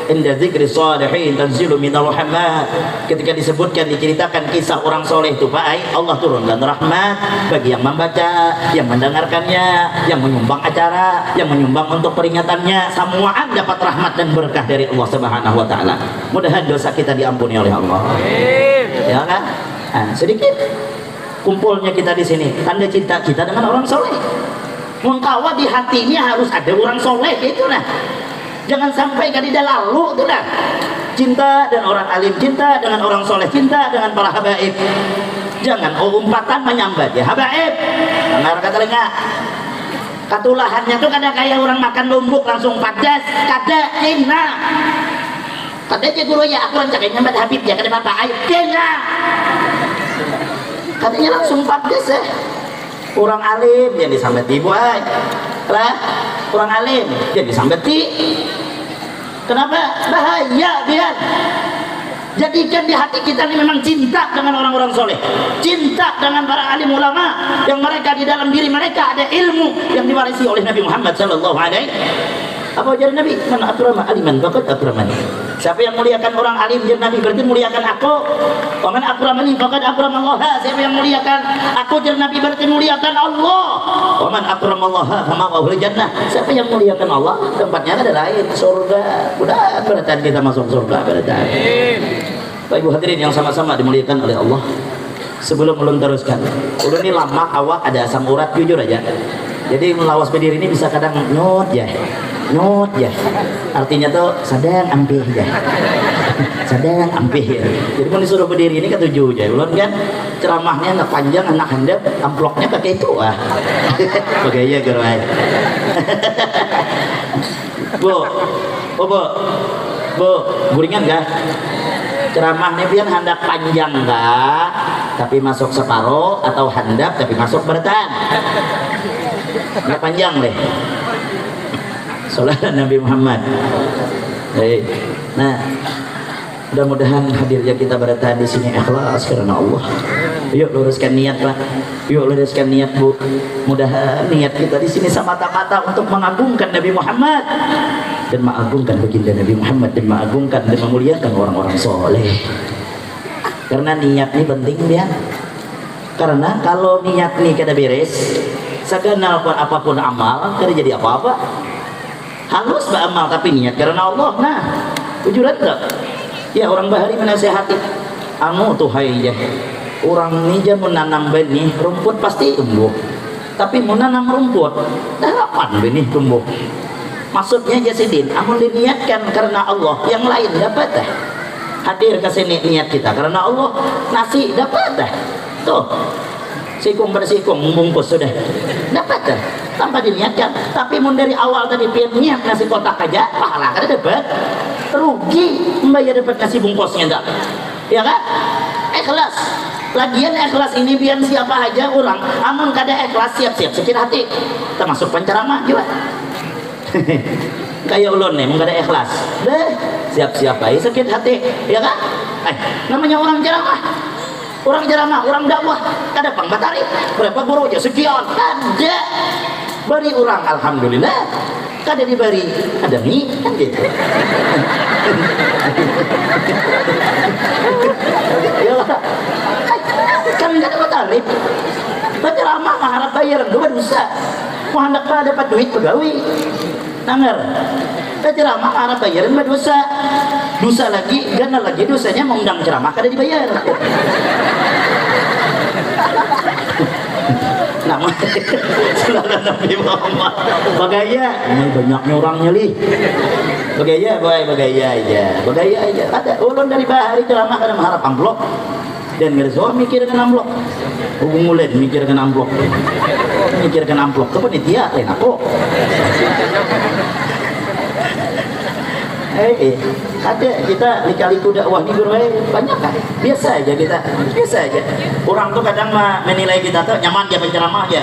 inda zikri salihin tanzilu minal rahmat ketika disebutkan diceritakan kisah orang soleh itu Pak Allah turunkan rahmat bagi yang membaca yang mendengarkannya yang menyumbang acara yang menyumbang untuk peringatannya semua dapat rahmat dan berkah dari Allah Subhanahu wa taala mudah-mudahan dosa kita diampuni oleh Allah ya kan? Nah, sedikit kumpulnya kita di sini, tanda cinta kita dengan orang soleh. Mengkawa di hatinya harus ada orang soleh gitu nah. Jangan sampai kadida lalu tuh dah. Cinta dan orang alim, cinta dengan orang soleh, cinta dengan para habaib. Jangan umpatan menyambat ya habaib. Dengar kata telinga. Katulahannya tuh kadang kayak orang makan lumbuk langsung padas, kada kena. Katanya guru ya aku rancak nyambat habib ya kada bapak aib kena. Katanya langsung padas ya. Orang alim yang disambati ibu ay. Lah, orang alim yang disambati. Kenapa? Bahaya biar. Jadikan di hati kita ini memang cinta dengan orang-orang soleh, cinta dengan para alim ulama yang mereka di dalam diri mereka ada ilmu yang diwarisi oleh Nabi Muhammad sallallahu alaihi. Apa ujar Nabi? Man akrama aliman faqad akramani. Siapa yang muliakan orang alim jar Nabi berarti muliakan aku. Wa man akramani faqad akramallaha. Siapa yang muliakan aku jar Nabi berarti muliakan Allah. Wa man akramallaha fama'ahul jannah. Siapa yang muliakan Allah tempatnya ada lain surga. Udah berarti kita masuk surga berarti. Bapak Ibu hadirin yang sama-sama dimuliakan oleh Allah. Sebelum ulun teruskan, ulun ini lama awak ada asam urat jujur aja. Jadi melawas berdiri ini bisa kadang nyut ya, artinya tuh sadang ampih ya, sadang ampih ya. Jadi pun disuruh berdiri ini ketujuh ya, ulun kan ceramahnya anak panjang, anak handap, amploknya pakai itu ah, bagaya gerai. Bu, guringan gak? Ceramahnya pian handap panjang gak? Tapi masuk separuh atau handap tapi masuk bertan? Nggak panjang deh. Salat Nabi Muhammad. Nah, mudah-mudahan hadirnya kita bertahan di sini ikhlas karena Allah. Yuk luruskan niat lah. Yuk luruskan niat bu. Mudah niat kita di sini semata-mata untuk mengagungkan Nabi Muhammad dan mengagungkan baginda Nabi Muhammad dan mengagungkan dan memuliakan orang-orang soleh. Karena niat ini penting dia. Karena kalau niat ini kada beres, segala apapun amal kada jadi apa-apa. Halus beramal tapi niat karena Allah. Nah, ujurat tak? Ya orang bahari menasehati. Anu tuhai je. Orang ni je menanam benih rumput pasti tumbuh. Tapi menanam rumput, kapan benih tumbuh? Maksudnya Jasidin, amun diniatkan karena Allah, yang lain dapat dah. Hadir ke sini niat kita karena Allah, nasi dapat dah. Tuh. Sikung bersikung membungkus sudah dapat dah tanpa diniatkan. Tapi mun dari awal tadi pian niat nasi kotak aja pahala kada dapat, rugi membayar dapat nasi bungkusnya enggak ya kan? Ikhlas lagian ikhlas ini biar siapa aja orang amun kada ikhlas siap-siap sakit hati termasuk penceramah juga. Kayak ulun nih mun kada ikhlas deh siap-siap aja sakit hati ya kan? Namanya orang ceramah, orang ceramah, orang dakwah, kada pangbatari berapa guru aja sekian, ada bari orang alhamdulillah, kada dibari ada nih kan gitu. Ya kan kada batari berceramah mengharap bayaran dua dosa, mau hendak dapat duit pegawai nanger ceramah mengharap bayaran berdosa, dosa lagi gana lagi dosanya mengundang ceramah kada dibayar. Nama saudara Nabi Muhammad bagaya banyaknya orangnya li bagaya boy bagaya aja ada ulun dari bahari ceramah kada mengharap amplop dan ngerso mikirkan amplop hubung mulai mikirkan amplop ke panitia lain aku ada kita lika-liku dakwah nih guru banyak kan biasa aja orang tuh kadang menilai kita tuh nyaman aja penceramah aja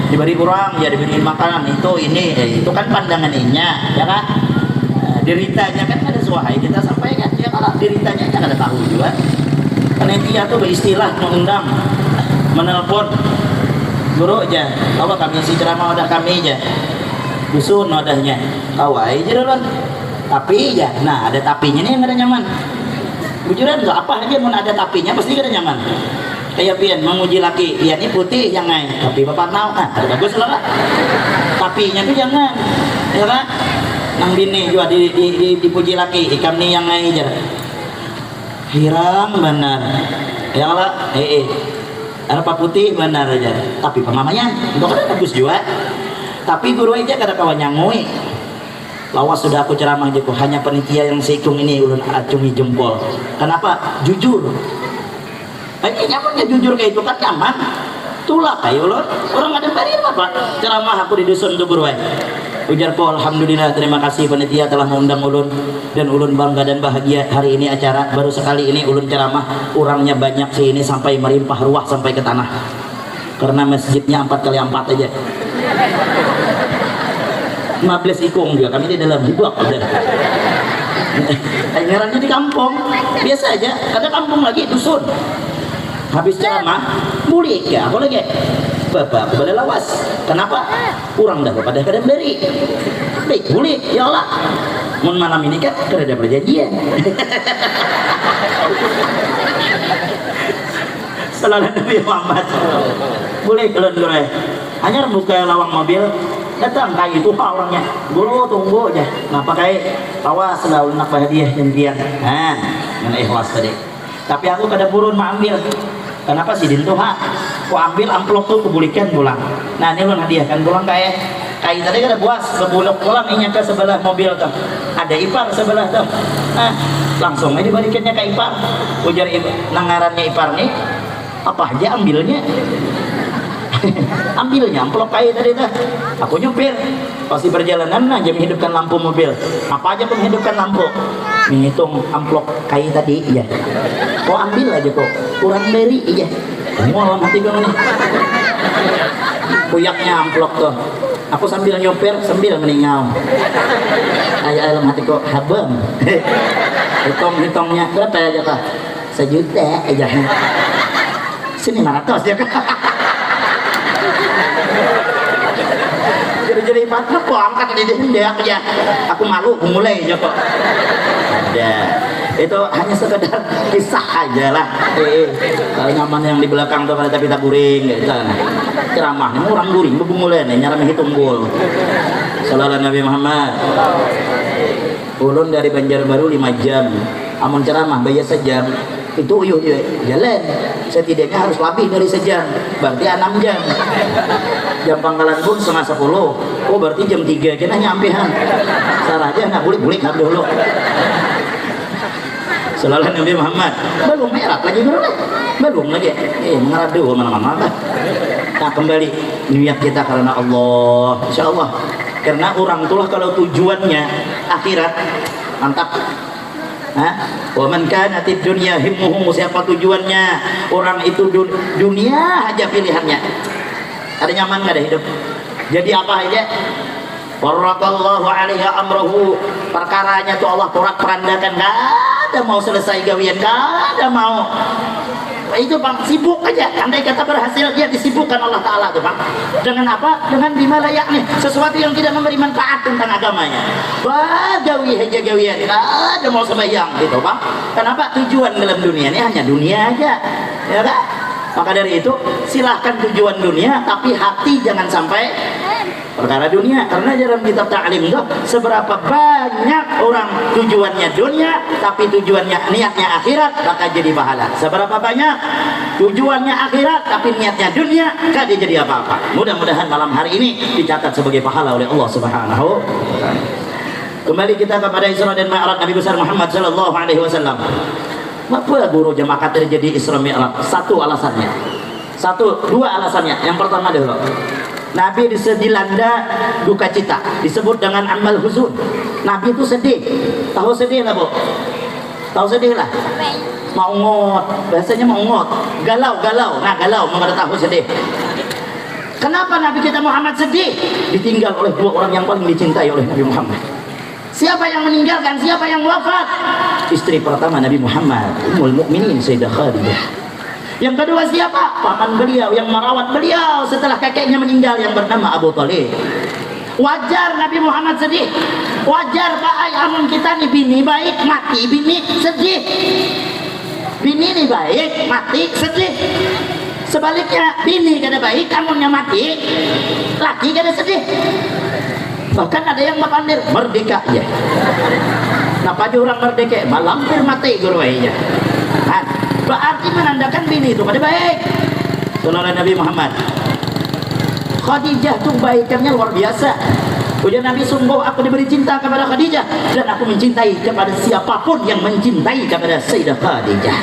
diberi kurang ya diberi makanan itu itu kan pandangannya ya kan deritanya kan ada suahai kita sampaikan ya kalau deritanya kan ada tahu juga panitia tuh beristilah mengundang menelpon guru aja apa kami si ceramah udah kami aja dusun wadahnya awai aja dulu tapi ya, nah ada tapinya nih yang ada nyaman. Bujuran nggak apa aja mau ada tapinya pasti ada nyaman. Kayak pian menguji laki, dia ini putih jangan, tapi bapak nau, ada bagus lah. Tapinya tuh jangan, ya kan? Nang bini juga dipuji laki, ikam nih yang aja. Hiram benar. Ya Allah, Arpa putih benar aja. Tapi pemamanya, untuk ada bagus juga. Tapi guru aja kada kawan nyangui. Lawas sudah aku ceramah gitu, hanya penitia yang seikung ini ulun acungi jempol. Kenapa? Jujur. Ini nyamannya jujur kayak itu kan nyaman. Tulah kayak ulun. Orang ada beri apa? Ceramah aku di dusun tuh guru. Ujarku alhamdulillah, terima kasih panitia telah mengundang ulun dan ulun bangga dan bahagia hari ini acara baru sekali ini ulun ceramah, orangnya banyak sih ini sampai merimpah ruah sampai ke tanah karena masjidnya 4x4 aja 15 ikung juga kami di dalam hibak aja. Ngarannya di kampung biasa aja, ada kampung lagi dusun habis ceramah mulik ya aku lagi bapak kepada lawas. Kenapa? Kurang dah kepada kadang beri. Baik, boleh. Ya Allah. Mun malam ini kan kerja perjanjian. Sallallahu Nabi Muhammad. Boleh kalau dulu hanya buka lawang mobil datang kayak itu orangnya. Guru tunggu aja. Nah pakai awas selalu nak hadiah janjian. Nah, dengan ikhlas tadi. Tapi aku kada purun ambil. Kenapa sih dintuha? Ku ambil amplop tuh kebulikan pulang. Nah ini ulun hadiahkan pulang kayak tadi kada puas kebulok pulang ini ke sebelah mobil tuh. Ada ipar sebelah tuh. Nah langsung aja dibalikannya ke ipar. Ujar nangarannya ipar nih apa aja ambilnya. Ambilnya amplop kayak tadi tuh. Aku nyupir pasti perjalanan aja menghidupkan lampu mobil. Apa aja pun menghidupkan lampu. Menghitung amplop kayak tadi ya. Kok ambil aja kok kurang beri iya. Mualam hati gue nih. Kuyaknya amplop tuh. Aku sambil nyopir sambil meninggal. Ayah alam hati kok habang. Hitungnya berapa aja kak? 1 juta aja. Sini 500 ya kak. Jadi patah kok angkat di dia aja. Aku malu mulai aja kok. Ada. Itu hanya sekedar kisah aja lah. Nyaman yang di belakang tuh pada tapi tak guring gitu. Ceramahnya orang guring bebumulan nyara menghitung gol. Sallallahu Nabi Muhammad. Ulun dari Banjarbaru 5 jam. Amun ceramah bayar sejam. Itu uyuh jalan. Setidaknya harus lebih dari sejam. Berarti 6 jam. Jam pangkalan pun 9:30. Oh berarti jam 3 kena nyampehan. Salah aja nak bulik-bulik habis dulu. Sallallahu Nabi Muhammad. Belum merah lagi belum lagi. Mengeradu mana-mana. Nah kembali niat kita karena Allah. Insyaallah. Karena orang itulah kalau tujuannya akhirat mantap. Wa man kanatid dunya himmuhu, siapa tujuannya orang itu dunia aja pilihannya. Ada nyaman enggak ada hidup? Jadi apa aja? Warrakallahu alaiha amruhu, perkaranya tuh Allah porak-porandakan, enggak ada mau selesai gawian, enggak ada mau. Itu bang, sibuk aja. Andai kata berhasil, dia disibukkan Allah Ta'ala tuh bang. Dengan apa? Dengan bima layaknya, sesuatu yang tidak memberi manfaat tentang agamanya. Gawi aja gawian, enggak ada mau sembahyang gitu bang. Kenapa? Tujuan dalam dunia ini hanya dunia aja, ya kan? Maka dari itu silahkan tujuan dunia, tapi hati jangan sampai perkara dunia. Karena dalam kitab ta'lim itu seberapa banyak orang tujuannya dunia tapi tujuannya niatnya akhirat, maka jadi pahala. Seberapa banyak tujuannya akhirat tapi niatnya dunia, gak dia jadi apa-apa. Mudah-mudahan malam hari ini dicatat sebagai pahala oleh Allah Subhanahu wa ta'ala. Kembali kita kepada Isra dan Mi'raj Nabi besar Muhammad sallallahu alaihi wasallam. Apa guru jemaah terjadi Isra Mi'raj? Dua alasannya. Yang pertama dulu, Nabi dilanda duka cita, disebut dengan amal huzun. Nabi itu sedih. Tahu sedih lah bu? Tahu sedih lah? Maungot, bahasanya maungot. Galau. Nah galau, mau tahu sedih. Kenapa Nabi kita Muhammad sedih? Ditinggal oleh 2 orang yang paling dicintai oleh Nabi Muhammad. Siapa yang meninggalkan? Siapa yang wafat? Istri pertama Nabi Muhammad, Ummul Mukminin Sayyidah Khadijah. Yang kedua siapa? Paman beliau yang merawat beliau setelah kakeknya meninggal yang bernama Abu Thalib. Wajar Nabi Muhammad sedih. Wajar Pak Amun kita nih bini baik mati bini sedih. Bini nih baik mati sedih. Sebaliknya bini kada baik amunnya mati laki kada sedih. Bahkan ada yang mapandir merdeka ya. Napa aja orang merdeka malampir mati guru aja. Nah, berarti menandakan bini itu pada baik. Sallallahu Nabi Muhammad. Khadijah tuh baikannya luar biasa. Ujar Nabi, sungguh aku diberi cinta kepada Khadijah dan aku mencintai kepada siapapun yang mencintai kepada Sayyidah Khadijah.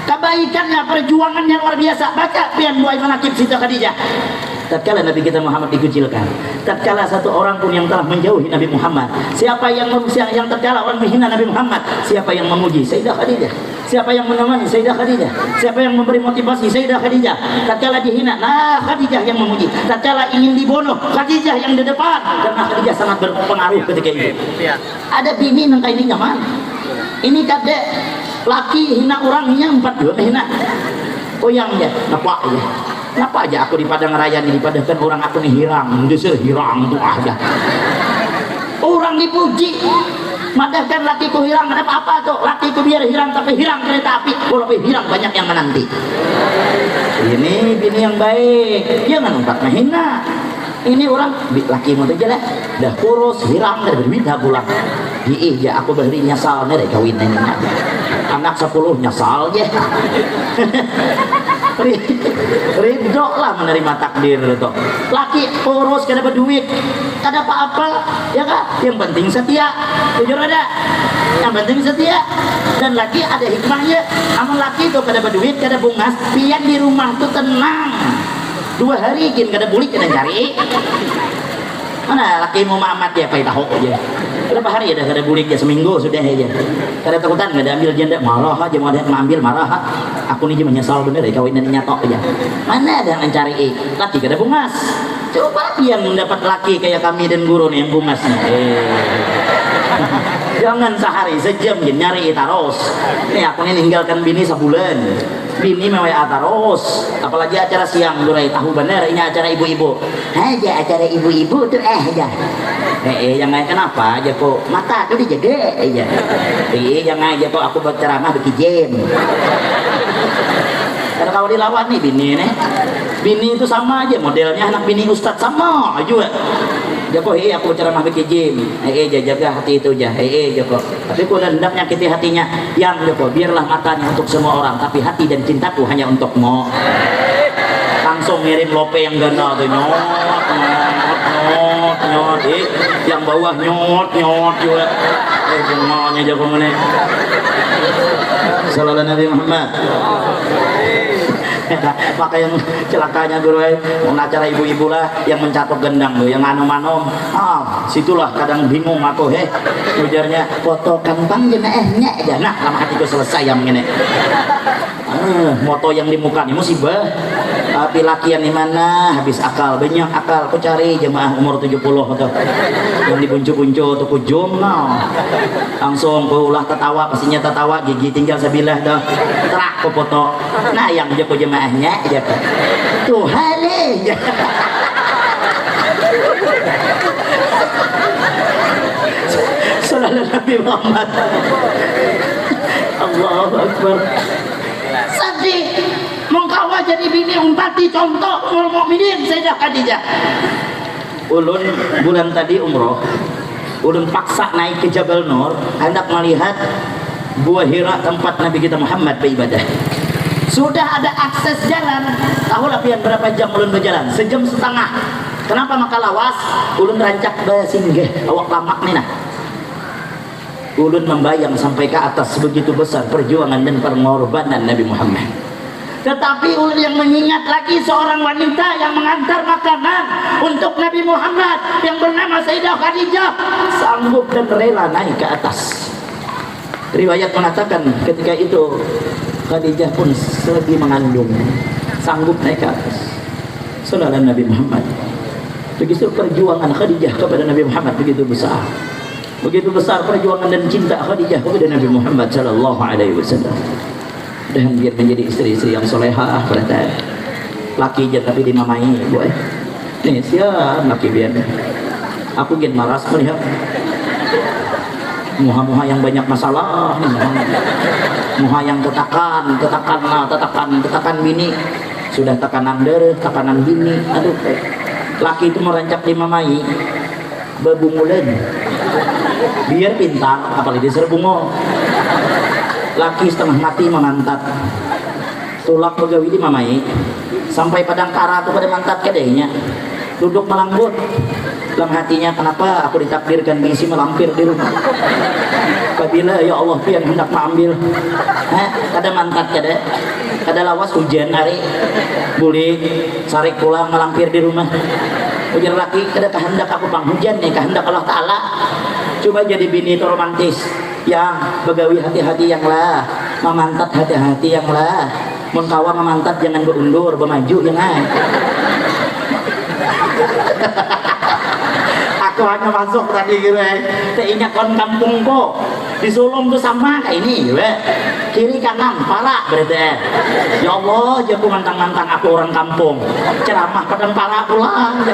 Kebaikannya, perjuangannya luar biasa. Baca pian buai manakib Sayyidah Khadijah. Tatkala Nabi kita Muhammad dikucilkan, tatkala satu orang pun yang telah menjauhi Nabi Muhammad, siapa yang tatkala orang menghina Nabi Muhammad, siapa yang memuji Sayyidah Khadijah, siapa yang menemani Sayyidah Khadijah, siapa yang memberi motivasi Sayyidah Khadijah, tatkala dihina, nah Khadijah yang memuji, tatkala ingin dibunuh, Khadijah yang di depan, karena Khadijah sangat berpengaruh ketika itu. Ada bini nang kaini nyaman, ini kadek laki hina orangnya 42 hina, koyang ya, nampak ya. Kenapa aja aku di Padang Raya ini dipadahkan orang aku nih hirang, desir hirang tuh aja. Orang dipuji, madahkan lakiku hirang, kenapa apa tuh? Lakiku biar hirang tapi hirang kereta api, walaupun hirang banyak yang menanti. Ini bini yang baik, jangan umpat menghina. Ini orang laki mau aja lah, dah kurus hirang dari berduit dah pulang. Ya aku beri nyasal nih kawin ini. Anak 10 nyasal aja. Ridho lah menerima takdir itu. Laki kurus kada berduit, kada apa-apa, ya kan? Yang penting setia. Jujur ada. Yang penting setia. Dan laki ada hikmahnya. Amun laki itu kada berduit, kada bungas, pian di rumah tuh tenang. 2 hari gin kada bulik kada cari. Mana laki mau mamat ya pai tahu aja. Berapa hari ada kada bulik ya, seminggu sudah aja. Kada takutan kada ambil janda marah aja mau ada mengambil marah. Aku nih menyesal bener ya kawin dan nyatok aja. Mana ada yang mencari laki kada bungas. Coba yang mendapat laki kayak kami dan guru nih yang bungas nih. Jangan sehari sejam nyari terus. Nih aku nih ninggalkan bini sebulan. Bini mewah terus. Apalagi acara siang durai tahu bener ini acara ibu-ibu. Aja acara ibu-ibu tuh aja. Yang lain kenapa aja kok mata tuh dijaga aja. Yang aja kok aku berceramah bikin. Karena kalau dilawan nih bini nih, bini itu sama aja modelnya anak bini ustadz sama aja. Joko aku ceramah bikin, jaga hati itu aja, Joko. Tapi aku hendak nyakiti hatinya, yang Joko biarlah matanya untuk semua orang, tapi hati dan cintaku hanya untukmu. Langsung ngirim lope yang gana tuh nyot, yang bawah nyot juga. Semuanya Joko mana? Sallallahu Nabi Muhammad. Maka yang celakanya guru mau acara ibu-ibu lah yang mencatok gendang tuh yang manom-manom situlah kadang bingung aku ujarnya foto kampang jenahnya aja nah lama hatiku selesai yang ini moto yang di muka ini musibah tapi lakian di mana habis akal banyak akal aku cari jemaah umur 70 tuh yang dibuncu-buncu tuh kujum langsung ulah tertawa pastinya tertawa gigi tinggal sebilah dah terak ke foto nah yang joko jemaahnya aja tuh hale Sallallahu Nabi Muhammad Allahu Akbar sedih mengkawa jadi bini umpati contoh mukminin Sayyidah Khadijah. Ulun bulan tadi umroh, ulun paksa naik ke Jabal Nur hendak melihat Gua Hira tempat Nabi kita Muhammad beribadah. Sudah ada akses jalan, tahu lah pian berapa jam ulun berjalan? 1,5 jam. Kenapa maka lawas? Ulun rancak singgih awak lamak nih nah. Ulun membayang sampai ke atas sebegitu besar perjuangan dan pengorbanan Nabi Muhammad. Tetapi ulun yang mengingat lagi seorang wanita yang mengantar makanan untuk Nabi Muhammad yang bernama Sayyidah Khadijah sanggup dan rela naik ke atas. Riwayat mengatakan ketika itu Khadijah pun selagi mengandung sanggup naik ke atas. Sallallahu Nabi Muhammad. Begitu perjuangan Khadijah kepada Nabi Muhammad begitu besar. Begitu besar perjuangan dan cinta Khadijah kepada Nabi Muhammad sallallahu alaihi wasallam. Dan biar menjadi istri-istri yang solehah berarti laki aja tapi dimamai boy. Nih siap laki biar. Aku gin malas melihat muha-muha yang banyak masalah, muha yang tetakan bini sudah tekanan darah, tekanan bini, aduh laki itu merancak dimamai babungulan biar pintar apalagi diserbungo laki setengah mati memantat tulak begawi di mamai sampai padang kara tuh pada mantat kedainya duduk melanggut dalam hatinya, kenapa aku ditakdirkan mengisi melampir di rumah apabila ya Allah pian hendak mengambil kada mantat kada lawas hujan hari boleh sarik pulang melampir di rumah ujar laki kada kehendak aku panghujan nih kehendak Allah Ta'ala coba jadi bini itu romantis yang begawi hati-hati yang lah memantat hati-hati yang lah mengkawa memantat jangan berundur bermaju jangan aku hanya masuk tadi gitu ingat kon kampung kok di Sulung tuh sama kayak ini gitu kiri kanan para berarti ya Allah jago mantang-mantang aku orang kampung ceramah padang para pulang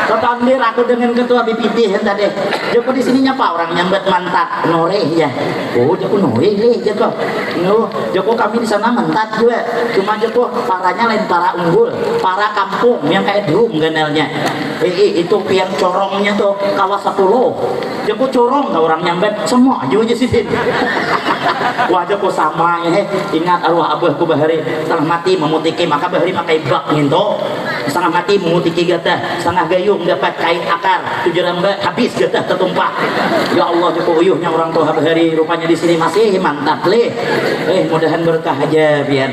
ketandir aku dengan ketua BPT tadi jago di sini nyapa orang nyambet mantat noreh ya oh jago noreh jago kami di sana mantat juga cuma jago paranya lain para unggul para kampung yang kayak drum ganelnya itu pian corongnya tuh kawas 10 jago corong ke orang nyambet semua juga sih wajah ku sama ya ingat arwah abah ku bahari setengah mati memutiki maka bahari pakai bak nginto setengah mati memutiki gatah setengah gayung dapat kain akar 7 rembak habis gatah tertumpah ya Allah jago uyuhnya orang tua bahari rupanya di sini masih mantap leh mudahan berkah aja pian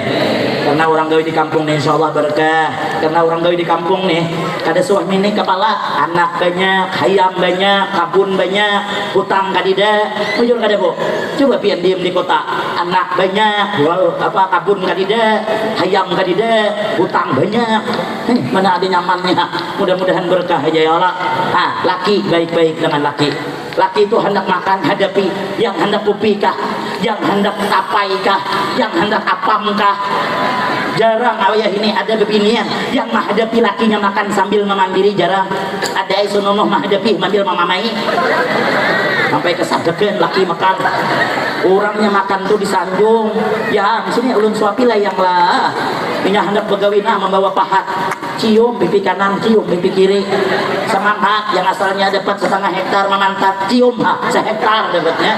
karena orang gawe di kampung nih insyaallah berkah karena orang gawe di kampung nih kada suami nih kepala anak banyak hayam banyak kabun banyak hutang kadida ujur kada bu coba pian diem di kota anak banyak kabun kadida hayam kadida hutang banyak mana ada nyamannya mudah-mudahan berkah aja ya Allah laki baik-baik dengan laki itu hendak makan hadapi yang hendak pupikah yang hendak tapaikah yang hendak apamkah jarang awalnya ini ada kebinian yang menghadapi lakinya makan sambil memandiri jarang ada isononoh menghadapi sambil memamai sampai kesadekan laki makan orangnya makan tuh disanjung ya di sini ulun suapi lah yang lah ini hendak begawina membawa pahat cium pipi kanan cium pipi kiri semangat yang asalnya dapat setengah hektar memantap cium sehektar dapatnya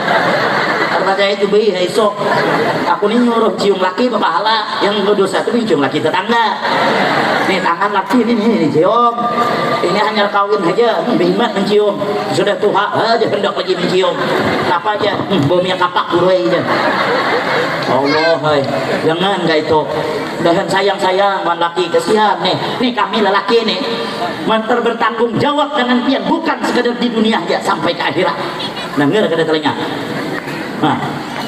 karena saya itu beli esok aku nih nyuruh cium laki bapahala yang berdosa itu cium laki tetangga nih tangan laki ini cium ini hanya kawin aja bimat mencium sudah tua aja hendak lagi mencium apa aja bumi kapak dulu aja Allah hai jangan gak itu dan sayang-sayang wan laki kesian nih kami lelaki nih bertanggung jawab dengan pian bukan sekedar di dunia aja sampai ke akhirat denger kada telinga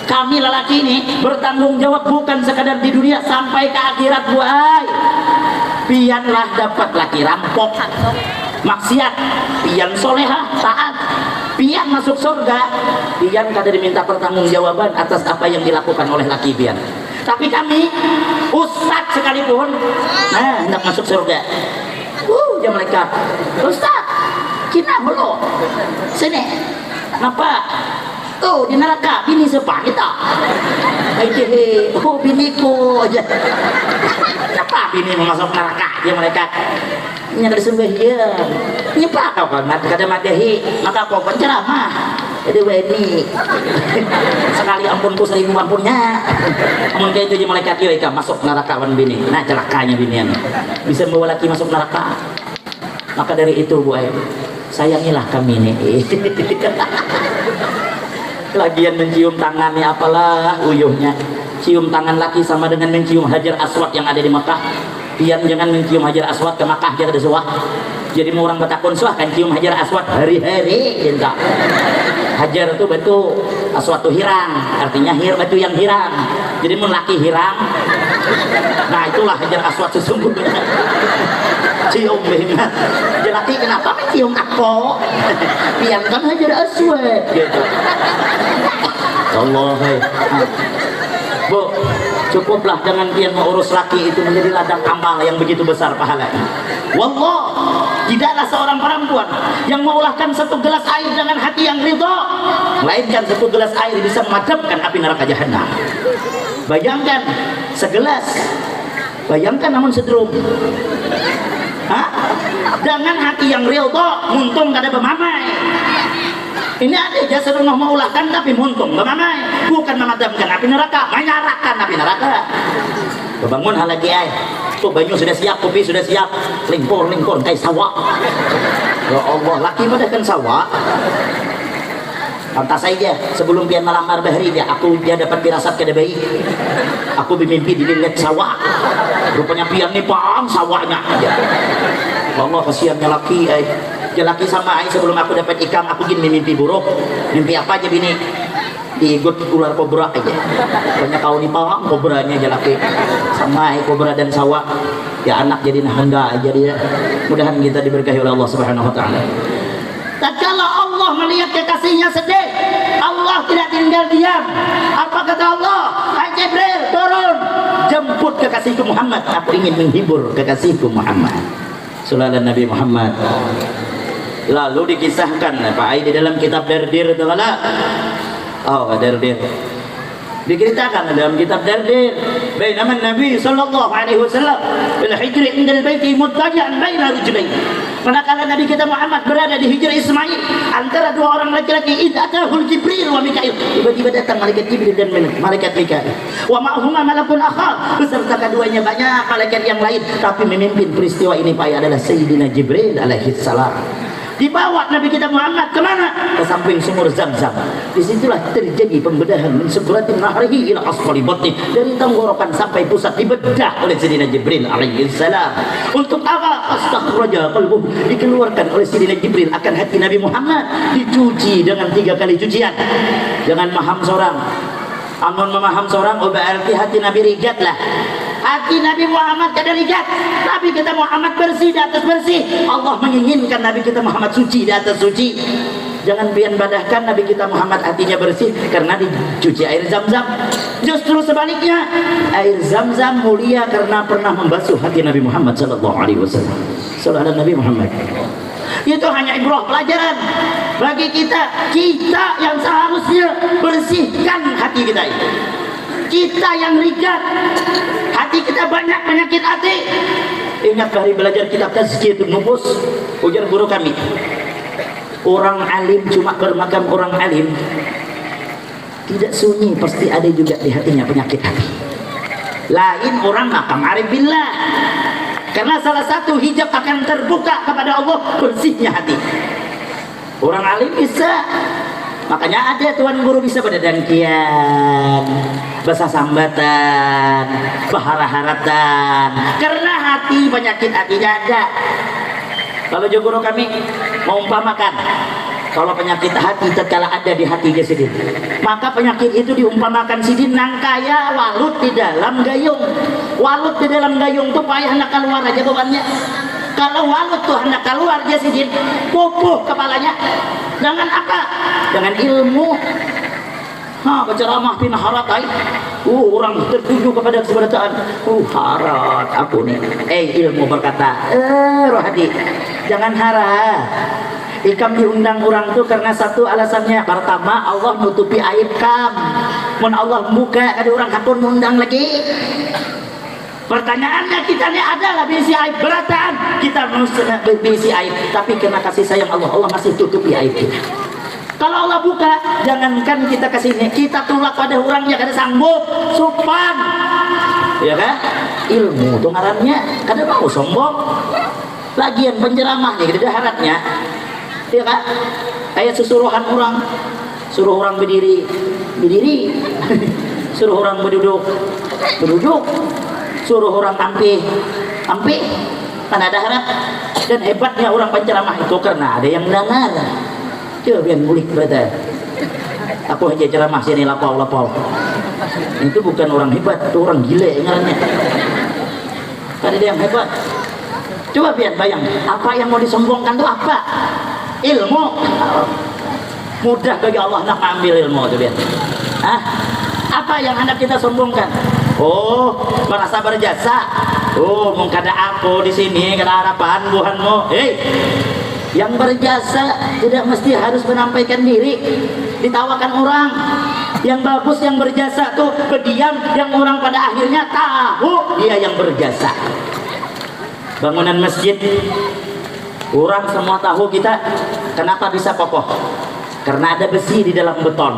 kami lelaki ini bertanggung jawab bukan sekadar di dunia sampai ke akhirat buai pianlah dapat laki rampok maksiat pian soleha taat pian masuk surga pian kada diminta pertanggungjawaban atas apa yang dilakukan oleh laki pian tapi kami ustaz sekalipun hendak masuk surga ya mereka ustaz kita belum sini kenapa tuh di neraka bini sepak kita biniku aja kenapa bini mau masuk neraka dia mereka nyata disembah ya nyepak kau kan kada madahi maka kau penceramah jadi ini sekali ampunku 1000 ampunnya amun kayak itu malaikat yo ika masuk neraka wan bini nah celakanya binian bisa membawa laki masuk neraka maka dari itu bu ayah sayangilah kami nih lagian mencium tangannya apalah uyuhnya cium tangan laki sama dengan mencium Hajar Aswad yang ada di Mekah pian jangan mencium Hajar Aswad ke Mekah dia ada suah jadi mau orang batakun suah kan cium Hajar Aswad hari-hari cinta Hajar itu batu Aswad itu hirang artinya batu yang hirang jadi mau laki hirang nah itulah Hajar Aswad sesungguhnya cium behingat jelaki kenapa cium aku pian kan Hajar Aswad gitu Allah bu cukuplah jangan pian mengurus laki itu menjadi ladang amal yang begitu besar pahalanya wallah tidaklah seorang perempuan yang mengulahkan 1 gelas air dengan hati yang ridha melainkan 1 gelas air bisa memadamkan api neraka jahanam bayangkan segelas bayangkan namun sedrum dengan hati yang ridha muntung kada bemamai Ini ada aja sedang mau ulahkan tapi muntung bagaimana? Bukan memadamkan api neraka, menyalakan api neraka. Kebangun hal lagi ay. Tuh banyu sudah siap, kopi sudah siap, lingkor kayak sawah. Ya Allah, laki pada kan sawah. Pantas saja sebelum pian melamar bahari dia, dia dapat firasat kada baik. Aku bermimpi dilihat sawah. Rupanya pian nih pang sawahnya. Ya Allah, kasihannya laki ay. Ya laki sama ay sebelum aku dapat ikam, aku gini mimpi buruk. Mimpi apa aja bini? Diikut ular kobra aja. Banyak kau nih pang kobranya aja laki. Sama ay kobra dan sawah. Ya anak jadi nahanda aja dia. Mudahan kita diberkahi oleh Allah Subhanahu wa taala. Tatkala Allah melihat kekasihnya sedih, Allah tidak tinggal diam. Apa kata Allah? Hai Jibril, turun, jemput kekasihku Muhammad. Aku ingin menghibur kekasihku Muhammad. Sallallahu Nabi Muhammad. Lalu dikisahkan Pak Ai di dalam kitab Dardir itu mana? Oh, Dardir. Diceritakan dalam kitab Dardir, bainama Nabi sallallahu alaihi wasallam bil hijri indal baiti muttaji'an baina rijlain. Manakala Nabi kita Muhammad berada di Hijr Ismail antara dua orang laki-laki, atahul Jibril wa Mikail. Tiba-tiba datang malaikat Jibril dan malaikat Mikail. Wa ma'huma malakun akhar, beserta keduanya banyak malaikat yang lain, tapi memimpin peristiwa ini Pak adalah Sayyidina Jibril alaihi salam. Dibawa Nabi kita Muhammad kemana? Ke samping sumur Zam-Zam. Disitulah terjadi pembedahan min subratin nahrihi ila asfali batni, dari tenggorokan sampai pusat dibedah oleh Sayyidina Jibril alaihi salam. Untuk apa? Astaghraja qalbuh, dikeluarkan oleh Sayyidina Jibril akan hati Nabi Muhammad, dicuci dengan 3 kali cucian. Jangan maham seorang. Amun memaham seorang, oh berarti hati Nabi rigat lah. Hati Nabi Muhammad kada rigat. Nabi kita Muhammad bersih di atas bersih. Allah menginginkan Nabi kita Muhammad suci di atas suci. Jangan pian badahkan Nabi kita Muhammad hatinya bersih karena dicuci air Zam-Zam. Justru sebaliknya, air Zam-Zam mulia karena pernah membasuh hati Nabi Muhammad sallallahu alaihi wasallam. Sallallahu Nabi Muhammad. Itu hanya ibrah, pelajaran bagi kita yang seharusnya bersihkan hati kita ini. Kita yang rigat, hati kita banyak penyakit hati. Ingat hari belajar kitab Tazkiyatun Nufus, ujar guru kami, orang alim cuma bermakam orang alim tidak sunyi, pasti ada juga di hatinya penyakit hati. Lain orang makam arif billah, karena salah satu hijab akan terbuka kepada Allah, bersihnya hati. Orang alim bisa, makanya ada tuan guru bisa pada dangkian, bahasa sambatan, bahara-haratan, karena hati penyakit hati ada. Kalau guru kami mau umpamakan, kalau penyakit hati tatkala ada di hati dia sendiri, maka penyakit itu diumpamakan sidin nang kaya walut di dalam gayung. Walut di dalam gayung tuh payah hendak keluar aja bebannya. Kalau walut tuh hendak keluar dia sidin, pupuh kepalanya. Dengan apa? Dengan ilmu. Berceramah pin harat ay. Orang tertuju kepada keseberatan. Harat aku nih. Ilmu berkata, rohadi, jangan harap. Ikam diundang orang tuh karena satu alasannya. Pertama, Allah nutupi aib kam. Mun Allah buka, ada orang hakun undang lagi. Pertanyaannya kita ini adalah bisi aib beratan. Kita bisi aib, tapi karena kasih sayang Allah, Allah masih tutupi aib kita. Kalau Allah buka, jangankan kita kesini, kita tolak pada orangnya kada sanggup, sopan, ya kan? Ilmu itu ngarannya kada mau sombong. Lagian penceramah nih, ada haratnya, ya kan? Kayak susuruhan orang, suruh orang berdiri, suruh orang berduduk, suruh orang ampi, kan ada harap. Dan hebatnya orang penceramah itu karena ada yang dengar. Coba yang mulik berada. Aku aja ceramah sini lapau. Itu bukan orang hebat, itu orang gile ngarannya. Ada yang hebat. Coba bayang, apa yang mau disombongkan itu apa? Ilmu. Mudah bagi Allah nak ambil ilmu itu biar. Apa yang hendak kita sombongkan? Oh, merasa berjasa. Oh, mungkin ada aku di sini, kada harapan buhanmu. Yang berjasa tidak mesti harus menampaikan diri, ditawakan orang. Yang bagus yang berjasa tuh berdiam, yang orang pada akhirnya tahu dia yang berjasa. Bangunan masjid, orang semua tahu kita kenapa bisa kokoh. karena ada besi di dalam beton.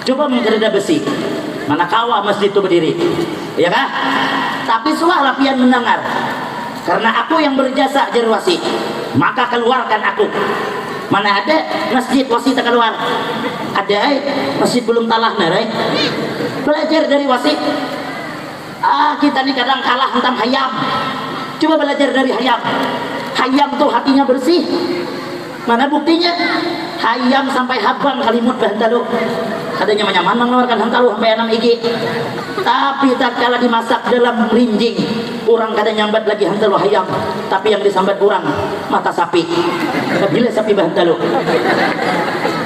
Coba mengereda besi, mana kawa masjid itu berdiri, ya kan? Tapi suahlah pian mendengar, karena aku yang berjasa jerwasi, maka keluarkan aku. Mana ada masjid wasi tak keluar? Ada masjid belum talah narai. Belajar dari wasi. Kita nih kadang kalah tentang hayam. Coba belajar dari hayam. Hayam tuh hatinya bersih. Mana buktinya? Hayam sampai habang kalimut bahantalu. Katanya nyaman mengeluarkan hantalu sampai 6 igi. Tapi tak kala dimasak dalam rinjing, orang kadang nyambat lagi hantalu hayam. Tapi yang disambat orang mata sapi. Bila sapi bahantalu.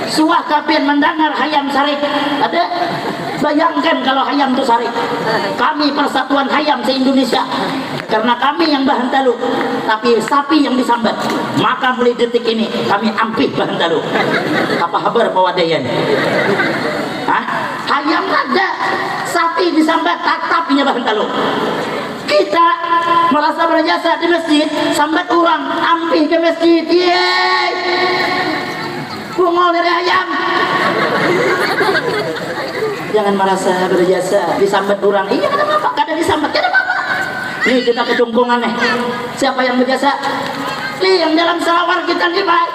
Suah kapian mendengar hayam sarik. Ada? Bayangkan kalau hayam itu sarik. Kami persatuan hayam se-Indonesia. Karena kami yang bahantalu, tapi sapi yang disambat. Maka mulai detik ini kami ampih bahantalu. Apa kabar pawadayan? Hah? Hayam ada, sapi disambat, tapinya bahantalu. Kita merasa berjasa di masjid, sambat orang, ampih ke masjid. Yeay! Bungol dari ayam. Jangan merasa berjasa disambat orang. Iya, kada apa-apa, kada disambat, kada apa-apa. Nih kita ketungkungan nih. Siapa yang berjasa? Nih yang dalam salawar kita nih baik.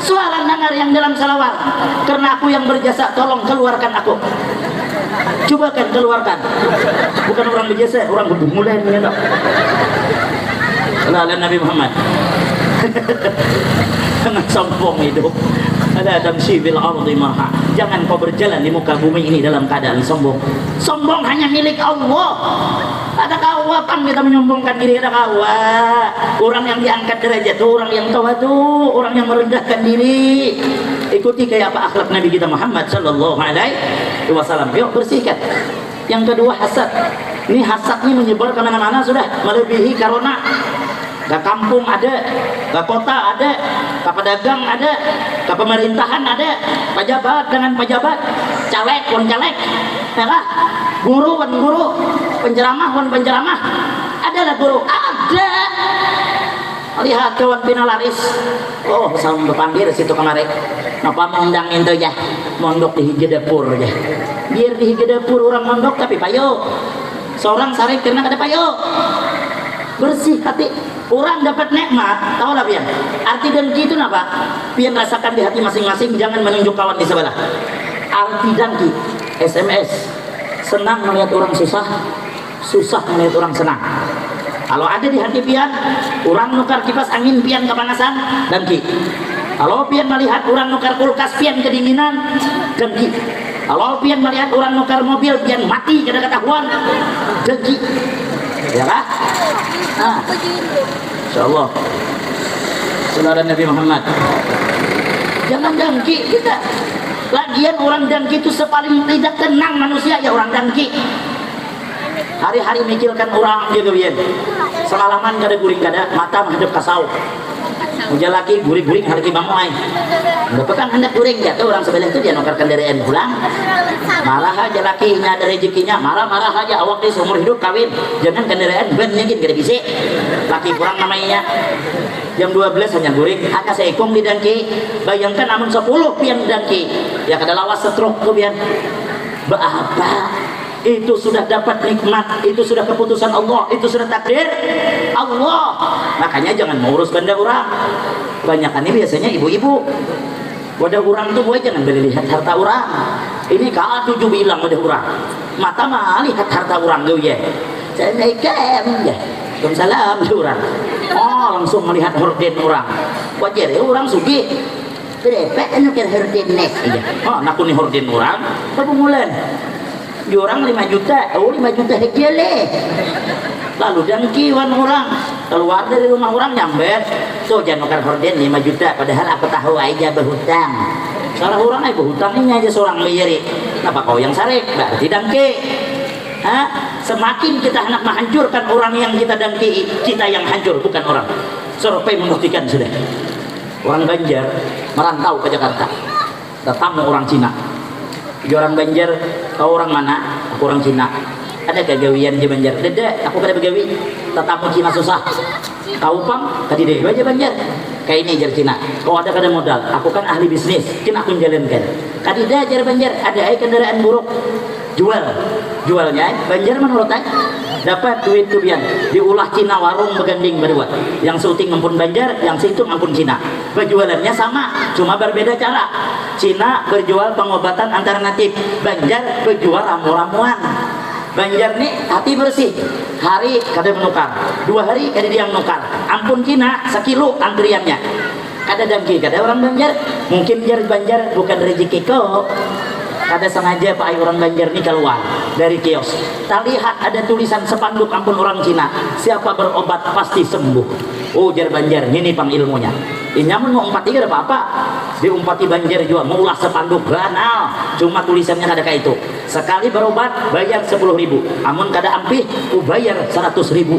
Suara dengar yang dalam salawar. Karena aku yang berjasa, tolong keluarkan aku. Coba kan keluarkan. Bukan orang berjasa, orang mulai nih. Lalu Nabi Muhammad. Jangan sombong hidup. Ada tamshi bil ardi marha. Jangan kau berjalan di muka bumi ini dalam keadaan sombong. Sombong hanya milik Allah. Ada kawapan kita menyombongkan diri, ada kawa. Orang yang diangkat derajat itu orang yang tawadu, orang yang merendahkan diri. Ikuti kayak apa akhlak Nabi kita Muhammad sallallahu alaihi wasallam. Yuk bersihkan. Yang kedua hasad. Ini hasad ini menyebar ke mana-mana sudah, melebihi karena ke kampung ada, ke kota ada, ke pedagang ada, ke pemerintahan ada, pejabat dengan pejabat, caleg pun caleg, ya kan? Guru pun guru, penceramah pun penceramah, ada lah guru, ada. Lihat kawan pinalaris, oh sama berpanggil situ kemarin, napa mengundang itu ya, mondok di Higedapur ya, biar di Higedapur orang mondok tapi payo, seorang sarik karena ada payo, bersih hati. Orang dapat nikmat, tahu lah pian. Arti dengki itu apa? Pian rasakan di hati masing-masing, jangan menunjuk kawan di sebelah. Arti dengki, SMS. Senang melihat orang susah, susah melihat orang senang. Kalau ada di hati pian, orang nukar kipas angin pian kepanasan, dengki. Kalau pian melihat orang nukar kulkas pian kedinginan, dengki. Kalau pian melihat orang nukar mobil pian mati kada ketahuan, dengki. Ya kan? Nah, insyaallah saudara Nabi Muhammad, jangan dengki kita. Lagian orang dengki itu sepaling tidak tenang manusia ya orang dengki. Hari-hari mikirkan orang gitu ya. Semalaman kada guring kada, mata menghadap kasau. Ujar lagi guring-guring hari kibamoy. Udah pekan hendak guring jatuh orang sebelah itu dia nukar kendaraan pulang. Marah aja lakinya ada rezekinya, marah-marah aja awak di seumur hidup kawin. Jangan kendaraan bannya gini gede bisa. Laki kurang namanya. Jam 12 hanya guring, hanya seikung di dangki. Bayangkan namun 10 pian dangki. Ya kada lawas stroke tuh pian. Apa? Itu sudah dapat nikmat, itu sudah keputusan Allah, itu sudah takdir Allah. Makanya jangan mengurus benda orang. Kebanyakan ini biasanya ibu-ibu. Wadah orang tuh boy jangan beli lihat harta orang. Ini K7 bilang wadah orang. Mata mah lihat harta orang tuh ya. Saya naikkan ya. Waalaikumsalam orang. Oh langsung melihat horden orang. Wajar ya orang sugih. Berapa anak horden nek aja. Oh nakuni horden orang. Apa mulan? Orang 5 juta, oh 5 juta hektar leh. Lalu dengkiwan orang keluar dari rumah orang nyamber, so jangan nukar horden 5 juta. Padahal aku tahu aja berhutang. Salah orang aja berhutang ini aja seorang bayari. Kenapa kau yang sarik? Berarti dengki. Hah? Semakin kita hendak menghancurkan orang yang kita dengki, kita yang hancur bukan orang. Survei membuktikan sudah. Orang Banjar merantau ke Jakarta, datang orang Cina. Orang Banjar, kau orang mana? Aku orang Cina. Ada kegawian di Banjar? Tidak, aku kada begawi. Tetamu Cina susah. Kau pang, tadi deh aja Banjar. kayak ini jar Cina. Oh ada kada modal, aku kan ahli bisnis, kena aku jalankan. Kadida jar Banjar, ada ai kendaraan buruk, jualnya Banjar menurut ai dapat duit tubian, diulah Cina warung beganding berdua. Yang seuting ampun Banjar, yang situ ampun Cina. Berjualannya sama, cuma berbeda cara. Cina berjual pengobatan alternatif, Banjar berjual ramu-ramuan. Banjar nih hati bersih, hari kada menukar, 2 hari kada dia menukar. Ampun Cina sekilo antriannya, kada dangki kada orang Banjar. Mungkin jar Banjar bukan rezeki kau, kada sengaja pak orang Banjar nih keluar dari kios. Tak lihat ada tulisan sepanduk ampun orang Cina, siapa berobat pasti sembuh. Oh jar Banjar ini pang ilmunya. Inyamun mau umpati kada apa-apa, diumpati Banjar juga mau ulah sepanduk banal, cuma tulisannya kada kayak itu. Sekali berobat bayar 10.000, amun kada ampih ku bayar 100.000.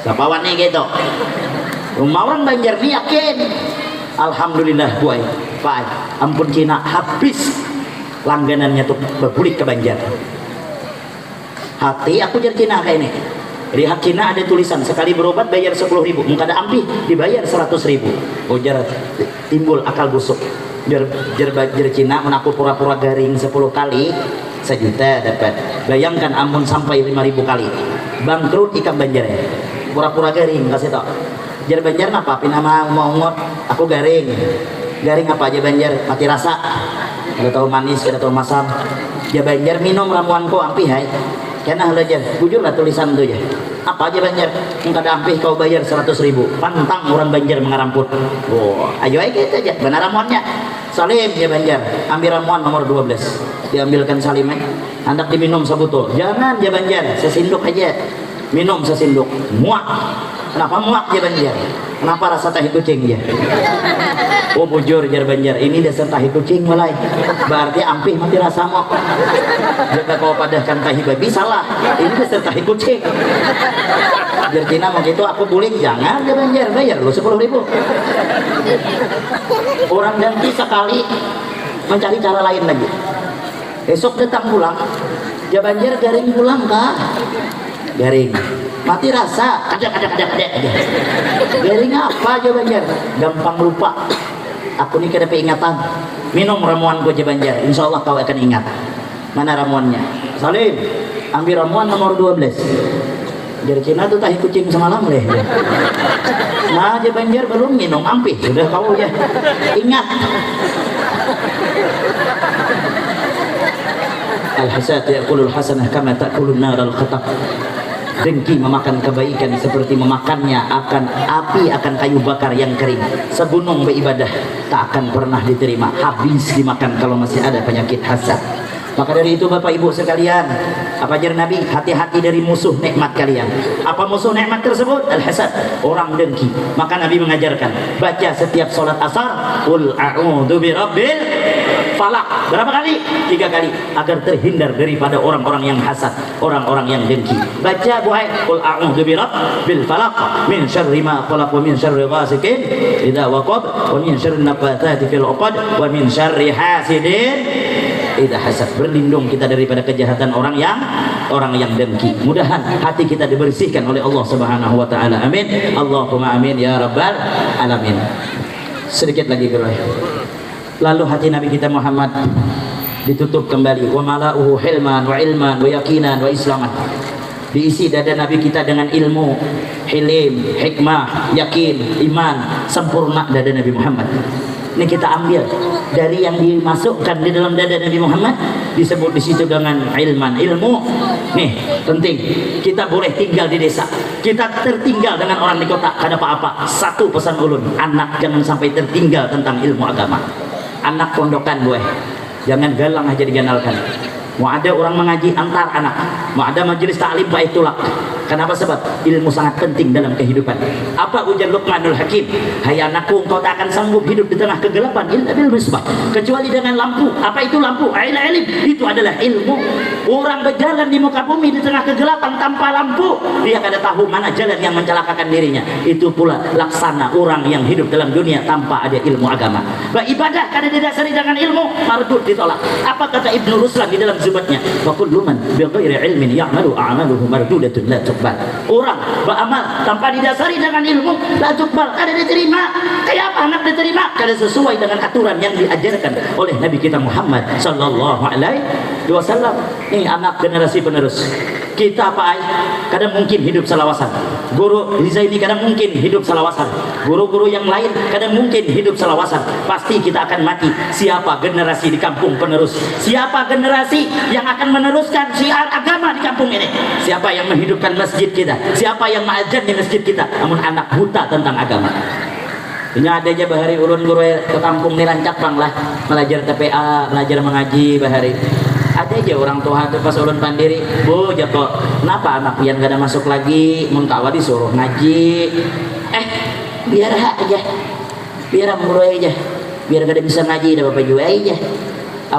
Sapawan nih gitu. Rumah orang Banjar nih yakin. Alhamdulillah buai, Pak, ampun Cina habis langganannya tuh berbulik ke Banjar. Hati aku jar Cina kayak ini. Lihat Cina ada tulisan sekali berobat bayar 10.000, muka ada ampih dibayar 100.000. Oh jar timbul akal busuk. Jar Cina menaku pura-pura garing 10 kali 1 juta dapat. Bayangkan ampun sampai 5.000 kali. Bangkrut ikan Banjar ya. Pura-pura garing kasih tau. Jar Banjar apa? Pinama mau aku garing. Garing apa aja Banjar? Mati rasa. Ada tahu manis, ada tahu masam. Ya Banjar minum ramuan kau ampih hai. Kena belajar, bujurlah tulisan itu ya. Apa aja Banjar? Enggak ada ampih kau bayar 100.000. Pantang orang Banjar mengaramput. Oh, ayo aja gitu aja. Benar ramuannya. Salim ya Banjar, ambil ramuan nomor 12. Diambilkan Salim hendak diminum sebutul. Jangan ya Banjar, sesinduk aja. Minum sesinduk. Muak. Kenapa muak ya Banjar? Kenapa rasa tahi kucing ya? Oh bujur jar Banjar, ini dasar tahi kucing mulai. Berarti ampih mati rasa mok. Jika kau padahkan tahi babi salah, ini dasar tahi kucing. Jar Cina mau gitu aku buling, jangan ya Banjar, bayar lu 10.000. Orang ganti sekali mencari cara lain lagi. Esok datang pulang, ya Banjar garing pulang kah? Garing. Mati rasa, ada. Garing apa aja Banjar? Gampang lupa. Aku nih kada peingatan. Minum ramuan gua aja Banjar, insya Allah kau akan ingat. Mana ramuannya? Salim, ambil ramuan nomor 12. Jar Cina tuh tahi kucing semalam deh. Nah aja Banjar belum minum ampih, sudah kau ya. Ingat. Al-hasad ya'kulul hasanah kama ta'kulun nar al-khatab. Dengki memakan kebaikan seperti memakannya akan api akan kayu bakar yang kering. Segunung beribadah tak akan pernah diterima, habis dimakan kalau masih ada penyakit hasad. Maka dari itu Bapak Ibu sekalian, apa ajar Nabi? Hati-hati dari musuh nikmat kalian. Apa musuh nikmat tersebut? Al-hasad, orang dengki. Maka Nabi mengajarkan, baca setiap sholat asar, Qul a'udzu birabbil falaq. Berapa kali? 3 kali, agar terhindar daripada orang-orang yang hasad, orang-orang yang dengki. Baca buai, Qul a'udzu birabbil falaq, min syarri ma khalaq, wa min syarri ghasikin idza waqab, wa min syarri nafathati fil 'uqad, wa min syarri hasidin idza hasad. Berlindung kita daripada kejahatan orang yang dengki. Mudahan hati kita dibersihkan oleh Allah Subhanahu wa taala. Amin. Allahumma amin ya rabbal alamin. Sedikit lagi geroy. Lalu hati Nabi kita Muhammad ditutup kembali, wa mala'uhu hilman wa ilman wa yaqinan wa islaman. Diisi dada Nabi kita dengan ilmu, hilim, hikmah, yakin, iman, sempurna dada Nabi Muhammad. Ini kita ambil dari yang dimasukkan di dalam dada Nabi Muhammad, disebut di situ dengan ilman, ilmu. Nih penting, kita boleh tinggal di desa, kita tertinggal dengan orang di kota, ada apa-apa. Satu pesan ulun, anak jangan sampai tertinggal tentang ilmu agama. Anak pondokan gue, jangan galang aja diganalkan. Mau ada orang mengaji antar anak, mau ada majelis ta'lim baik tulak. Kenapa? Sebab ilmu sangat penting dalam kehidupan. Apa ujar Luqmanul Hakim? Hai anakku, engkau tak akan sanggup hidup di tengah kegelapan illa bil misbah, kecuali dengan lampu. Apa itu lampu? Ilmu. Itu adalah ilmu. Orang berjalan di muka bumi di tengah kegelapan tanpa lampu, dia kada tahu mana jalan yang mencelakakan dirinya. Itu pula laksana orang yang hidup dalam dunia tanpa ada ilmu agama. Ibadah kada didasari dengan ilmu, mardud, ditolak. Apa kata Ibnu Ruslan di dalam zubatnya? Wa kullu man bi ghairi ilmin ya'malu a'maluhu mardudatun la tuqbal. tukbal. Orang beramal tanpa didasari dengan ilmu la tukbal, kada diterima. Kayak apa anak diterima? Kada sesuai dengan aturan yang diajarkan oleh Nabi kita Muhammad sallallahu alaihi wasallam. Ini anak generasi penerus. Kita Pak Ai kadang mungkin hidup selawasan, guru Zaini kadang mungkin hidup selawasan, guru-guru yang lain kadang mungkin hidup selawasan. Pasti kita akan mati. Siapa generasi di kampung penerus? Siapa generasi yang akan meneruskan syiar agama di kampung ini? Siapa yang menghidupkan masjid kita? Siapa yang ma'adzan di masjid kita? Namun anak buta tentang agama. Ini ada aja bahari ulun guru ke kampung ni rancak bang lah, belajar TPA, belajar mengaji bahari. Ada aja orang tua tuh pas ulun pandiri, bu jatuh, kenapa anak yang gak ada masuk lagi, muntawa disuruh ngaji, biar aja, biar amur aja, biar gak ada bisa ngaji, ada bapak juga aja,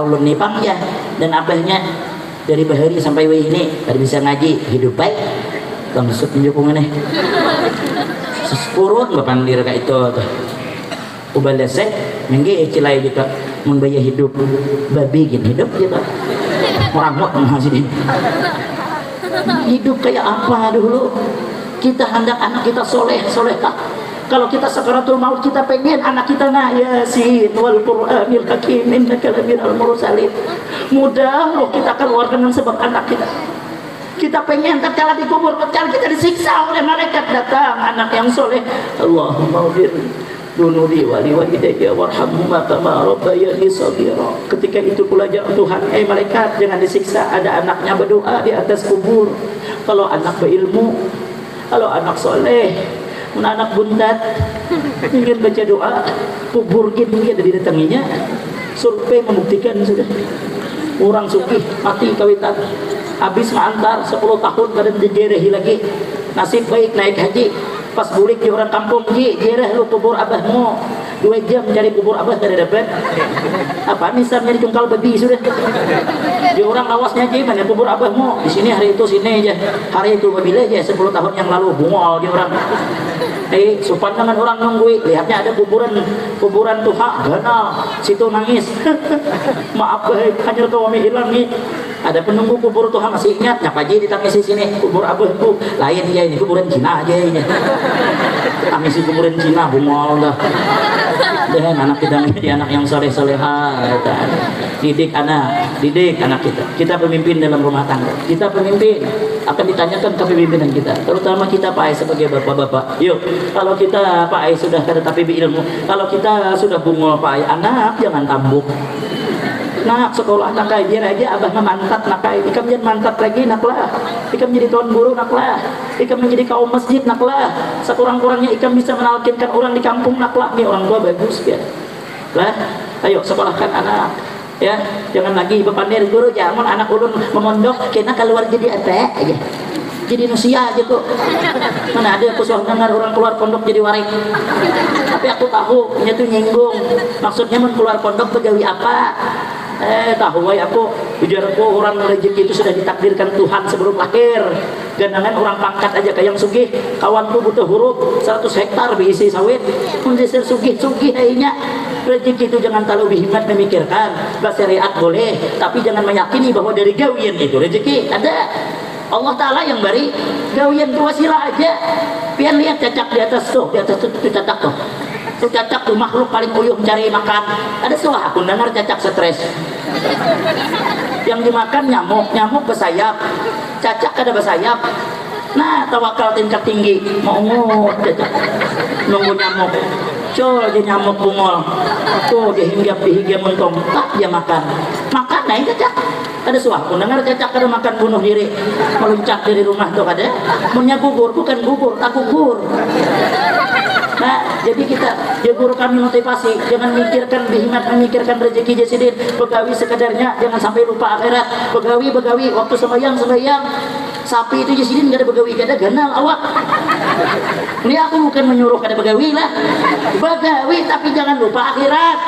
ulun nipang ya, dan abahnya dari bahari sampai wih ini gak bisa ngaji, hidup baik, langsung tunjukung ini, sepurun bapak pandir kayak itu, ubah lesek, mengge cilai gitu, membaya hidup, babi gini hidup gitu. Orang buat menghasirin hidup kayak apa dulu. Kita hendak anak kita soleh solehah. Kalau kita sakaratul maut kita pengen anak kita na Yasin wal Qur'anil Hakim innaka laminal mursalin. Mudah loh kita keluar dengan sebab anak kita. Kita pengen tatkala dikubur, tatkala kita disiksa oleh malaikat, datang anak yang soleh. Allahumma ghfir dunubi wali walidayya warhamhuma kama rabbayani shaghira. Ketika itu pula Tuhan, malaikat jangan disiksa, ada anaknya berdoa di atas kubur. Kalau anak berilmu, kalau anak soleh, anak bundat ingin baca doa, kubur gini ada didatanginya. Survei membuktikan sudah orang sugih mati kawitan, habis mengantar 10 tahun badan digerehi lagi, nasib baik naik haji. Pas bulik di orang kampung, jereh lu kubur abahmu 2 jam cari kubur abah dari dapat apa misalnya di tungkal babi sudah di orang awasnya aja mana kubur abahmu di sini hari itu sini aja hari itu bila aja 10 tahun yang lalu bungol di orang supan dengan orang nunggui lihatnya ada kuburan tuha ganal situ nangis maaf baik hanya kawami hilang nih ada penunggu kubur Tuhan masih ingat nyapa aja ditangisi sini kubur abahku lain ya ini kuburan Cina aja ini tangisi kuburan Cina bungol dah dan anak kita menjadi anak yang soleh-soleha. Didik anak kita pemimpin dalam rumah tangga, kita pemimpin akan ditanyakan kepemimpinan kita, terutama kita Pak Ai sebagai bapak-bapak. Yuk kalau kita Pak Ai sudah tapi ilmu, kalau kita sudah bungol Pak Ai, anak jangan tambuk. Nak sekolah nakai biar aja abah mantat nakai ikam jadi mantat lagi naklah ikam jadi tuan guru naklah ikam menjadi kaum masjid naklah sekurang-kurangnya ikam bisa menalkinkan orang di kampung naklah nih orang tua bagus ya lah ayo sekolahkan anak ya jangan lagi bepandir guru jangan anak ulun memondok kena keluar jadi apa aja jadi nusia aja kok mana ada aku soal dengar orang keluar pondok jadi warik tapi aku tahu ini tuh nyinggung maksudnya mau keluar pondok pegawi apa tahu ya aku ujarku orang rezeki itu sudah ditakdirkan Tuhan sebelum lahir. Ganangan orang pangkat aja kayak yang sugih kawanku butuh huruf 100 hektar berisi sawit mendesir sugih akhirnya rezeki itu jangan terlalu berhemat memikirkan syariat boleh tapi jangan meyakini bahwa dari gawian itu rezeki ada Allah Ta'ala yang beri gawian itu wasilah aja pian lihat cacak di atas tuh cacak tuh itu cacak tuh makhluk paling uyuh mencari makan ada suah aku dengar cacak stres yang dimakan nyamuk bersayap cacak ada bersayap nah tawakal tingkat tinggi mau cacak nunggu nyamuk dia nyamuk bungol tuh dia hinggap di hingga mentong tak dia makan naik cacak ada suah aku dengar cacak ada makan bunuh diri meluncat dari rumah tuh ada punya gugur bukan gugur tak gugur. Nah, jadi kita guru kami motivasi jangan mikirkan bihimat memikirkan rezeki jasidin begawi sekadarnya jangan sampai lupa akhirat begawi waktu sembahyang sapi itu jasidin gak ada begawi gak ada ganal awak ini aku bukan menyuruh ada begawi lah begawi tapi jangan lupa akhirat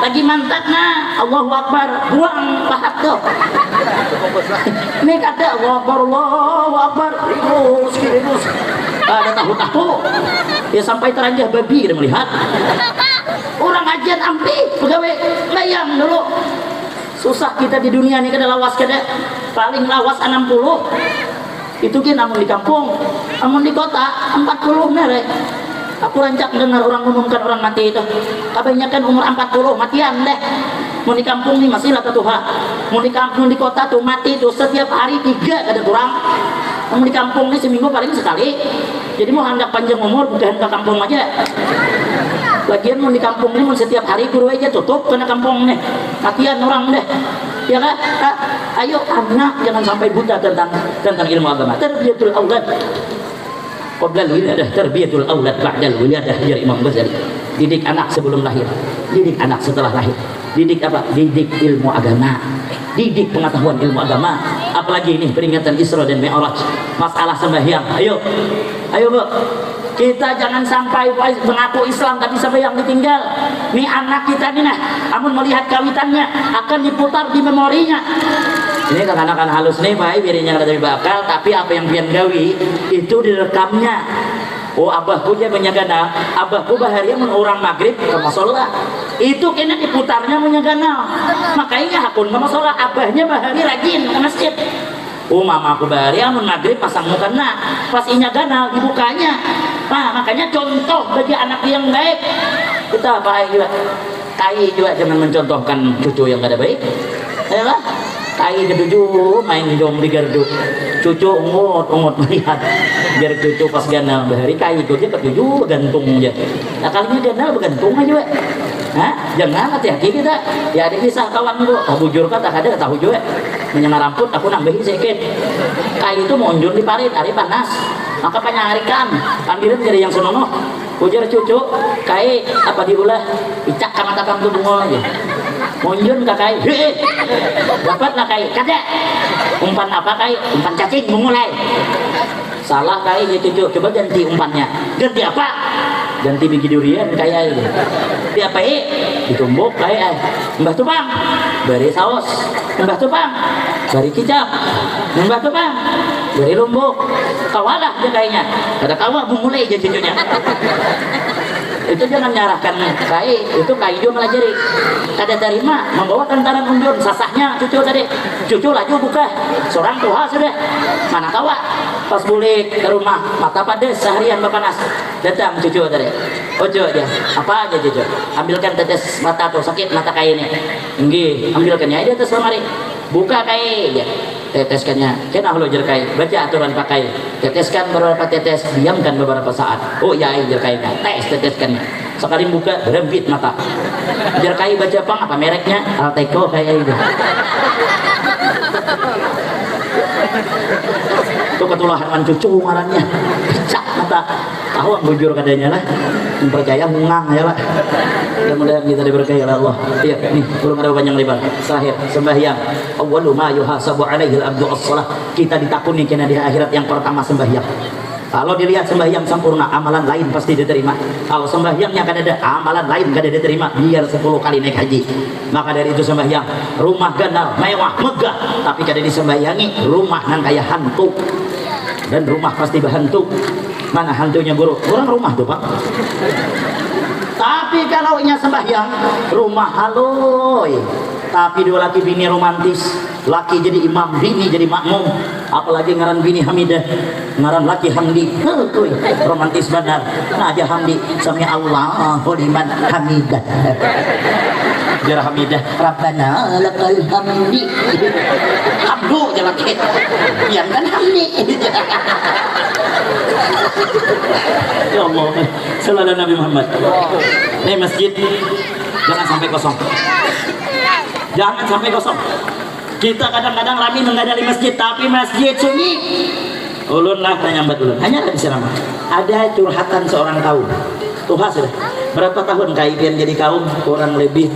lagi mantap nah Allahu Akbar buang pahat tuh ini kata Allahu Akbar ringus ada tahu ya sampai teranjah babi udah melihat orang ajian ampi pegawai layang dulu susah kita di dunia ini kada lawas kada paling lawas 60 Itu kan namun di kampung, namun di kota 40 merek. Aku rancak dengar orang umumkan orang mati itu. Kebanyakan umur 40 matian deh. Mau di kampung nih masih lah Tuhan. Mau di kampung di kota tuh mati tuh setiap hari 3 ada kurang. Mau di kampung nih seminggu paling sekali. Jadi mau hendak panjang umur bukan ke kampung aja. Lagian mau di kampung nih mau setiap hari guru aja tutup karena kampung nih. Matian orang deh. Ya kan? Ayo anak jangan sampai buta tentang ilmu agama. Terbiyatul aulad. Qabla al-wiladah tarbiyatul aulad ba'da al-wiladah, jar Imam Ghazali. Didik anak sebelum lahir, didik anak setelah lahir. Didik apa? Didik ilmu agama, didik pengetahuan ilmu agama. Apalagi ini peringatan Isra dan Mi'raj, masalah sembahyang. Ayo Bu, kita jangan sampai mengaku Islam tapi sembahyang ditinggal. Nih anak kita nih nah, namun melihat kawitannya akan diputar di memorinya. Ini anak-anak halus nih baik biarnya ada bakal, tapi apa yang pian gawi itu direkamnya. Oh abahku dia menyagana, abahku baharia mun orang maghrib ke musola. Itu kena diputarnya menyagana. Makanya hakun ke musola, abahnya baharia rajin ke masjid. Oh mamaku baharia mun maghrib pasang mukena, pas inya gana dibukanya. Nah makanya contoh bagi anak yang baik. Kita baik juga, kai juga jangan mencontohkan cucu yang gak ada baik. Ayolah. Tai ketujuh main di dom di gardu, cucu ungut melihat biar cucu pas ganal bahari kai ikutnya ketujuh gantung aja. Nah kalinya ganal bergantung aja, jangan hati-hati kita. Ya ada kisah kawan itu, bujur kata ada tahu juga, menyangka rambut aku nambahin sedikit. Kai itu monjur di parit, hari panas, maka penyarikan, pandiran jadi yang senonoh. Ujar cucu, kai apa diulah, icak kamata kamu bungol aja. Monjun ke kai, dapatlah kai, kada. Umpan apa kai? Umpan cacing memulai. Salah kai ya cucu, coba ganti umpannya. Ganti apa? Ganti biji durian kayak ini. Ganti apa ditumbuk kayak Mbah Tupang, beri saus. Mbah Tupang, beri kicap. Mbah Tupang, beri lumbuk. Kawalah dia kayaknya. Kada kawa memulai aja cucunya. Itu jangan nyarahkan kai, itu kai juga melajari. Kada terima membawa kantaran undur sasahnya cucu tadi. Cucu laju buka, seorang tuha sudah. Mana kawa? Pas balik ke rumah mata padas seharian panas. Datang cucu tadi. Ojo aja. Apa aja cucu? Ambilkan tetes mata tuh sakit mata kai ini. Nggih, ambilkannya di atas lemari. Buka kai ya. Teteskannya, kena lo jerkai, baca aturan pakai, teteskan beberapa tetes, diamkan beberapa saat. Oh ya, jerkainya, teteskannya. Sekali buka, berembit mata. Jerkai baca apa mereknya? Alteco kayak itu. Itu ketularan cucu ngarannya, pecah mata. Tahu yang bujur katanya lah, percaya mungang ya lah. Mudah-mudahan kita diberkahi oleh Allah. Iya, nih belum ada panjang lebar. Terakhir sembahyang. Awwalu ma yuhasabu alaihi al-abdu as-shalah. Kita ditakuni kena di akhirat yang pertama sembahyang. Kalau dilihat sembahyang sempurna, amalan lain pasti diterima. Kalau sembahyangnya kan ada, amalan lain kada diterima. Biar 10 kali naik haji. Maka dari itu sembahyang, rumah ganal, mewah, megah, tapi kada disembahyangi, rumah nang kayak hantu. Dan rumah pasti berhantu. Mana hantunya guru? Orang rumah tuh Pak. Tapi kalau nya sembahyang, rumah haloy. Tapi dua laki bini romantis, laki jadi imam, bini jadi makmum. Apalagi ngaran bini Hamidah, ngaran laki Hamdi. Romantis benar. Nah aja Hamdi, sami Allahu liman hamidah. Jar Hamidah, Rabbana lakal hamdi. Hamdu aja laki. Yang kan Hamdi. Ya Allah, sallallahu Nabi Muhammad. Nih masjid jangan sampai kosong. Jangan sampai kosong. Kita kadang-kadang rame menggadali masjid, tapi masjid sunyi. Ulun lah nyambat ulun. Hanya ada ceramah. Ada curhatan seorang kaum. Tuhan sudah berapa tahun kaitan jadi kaum kurang lebih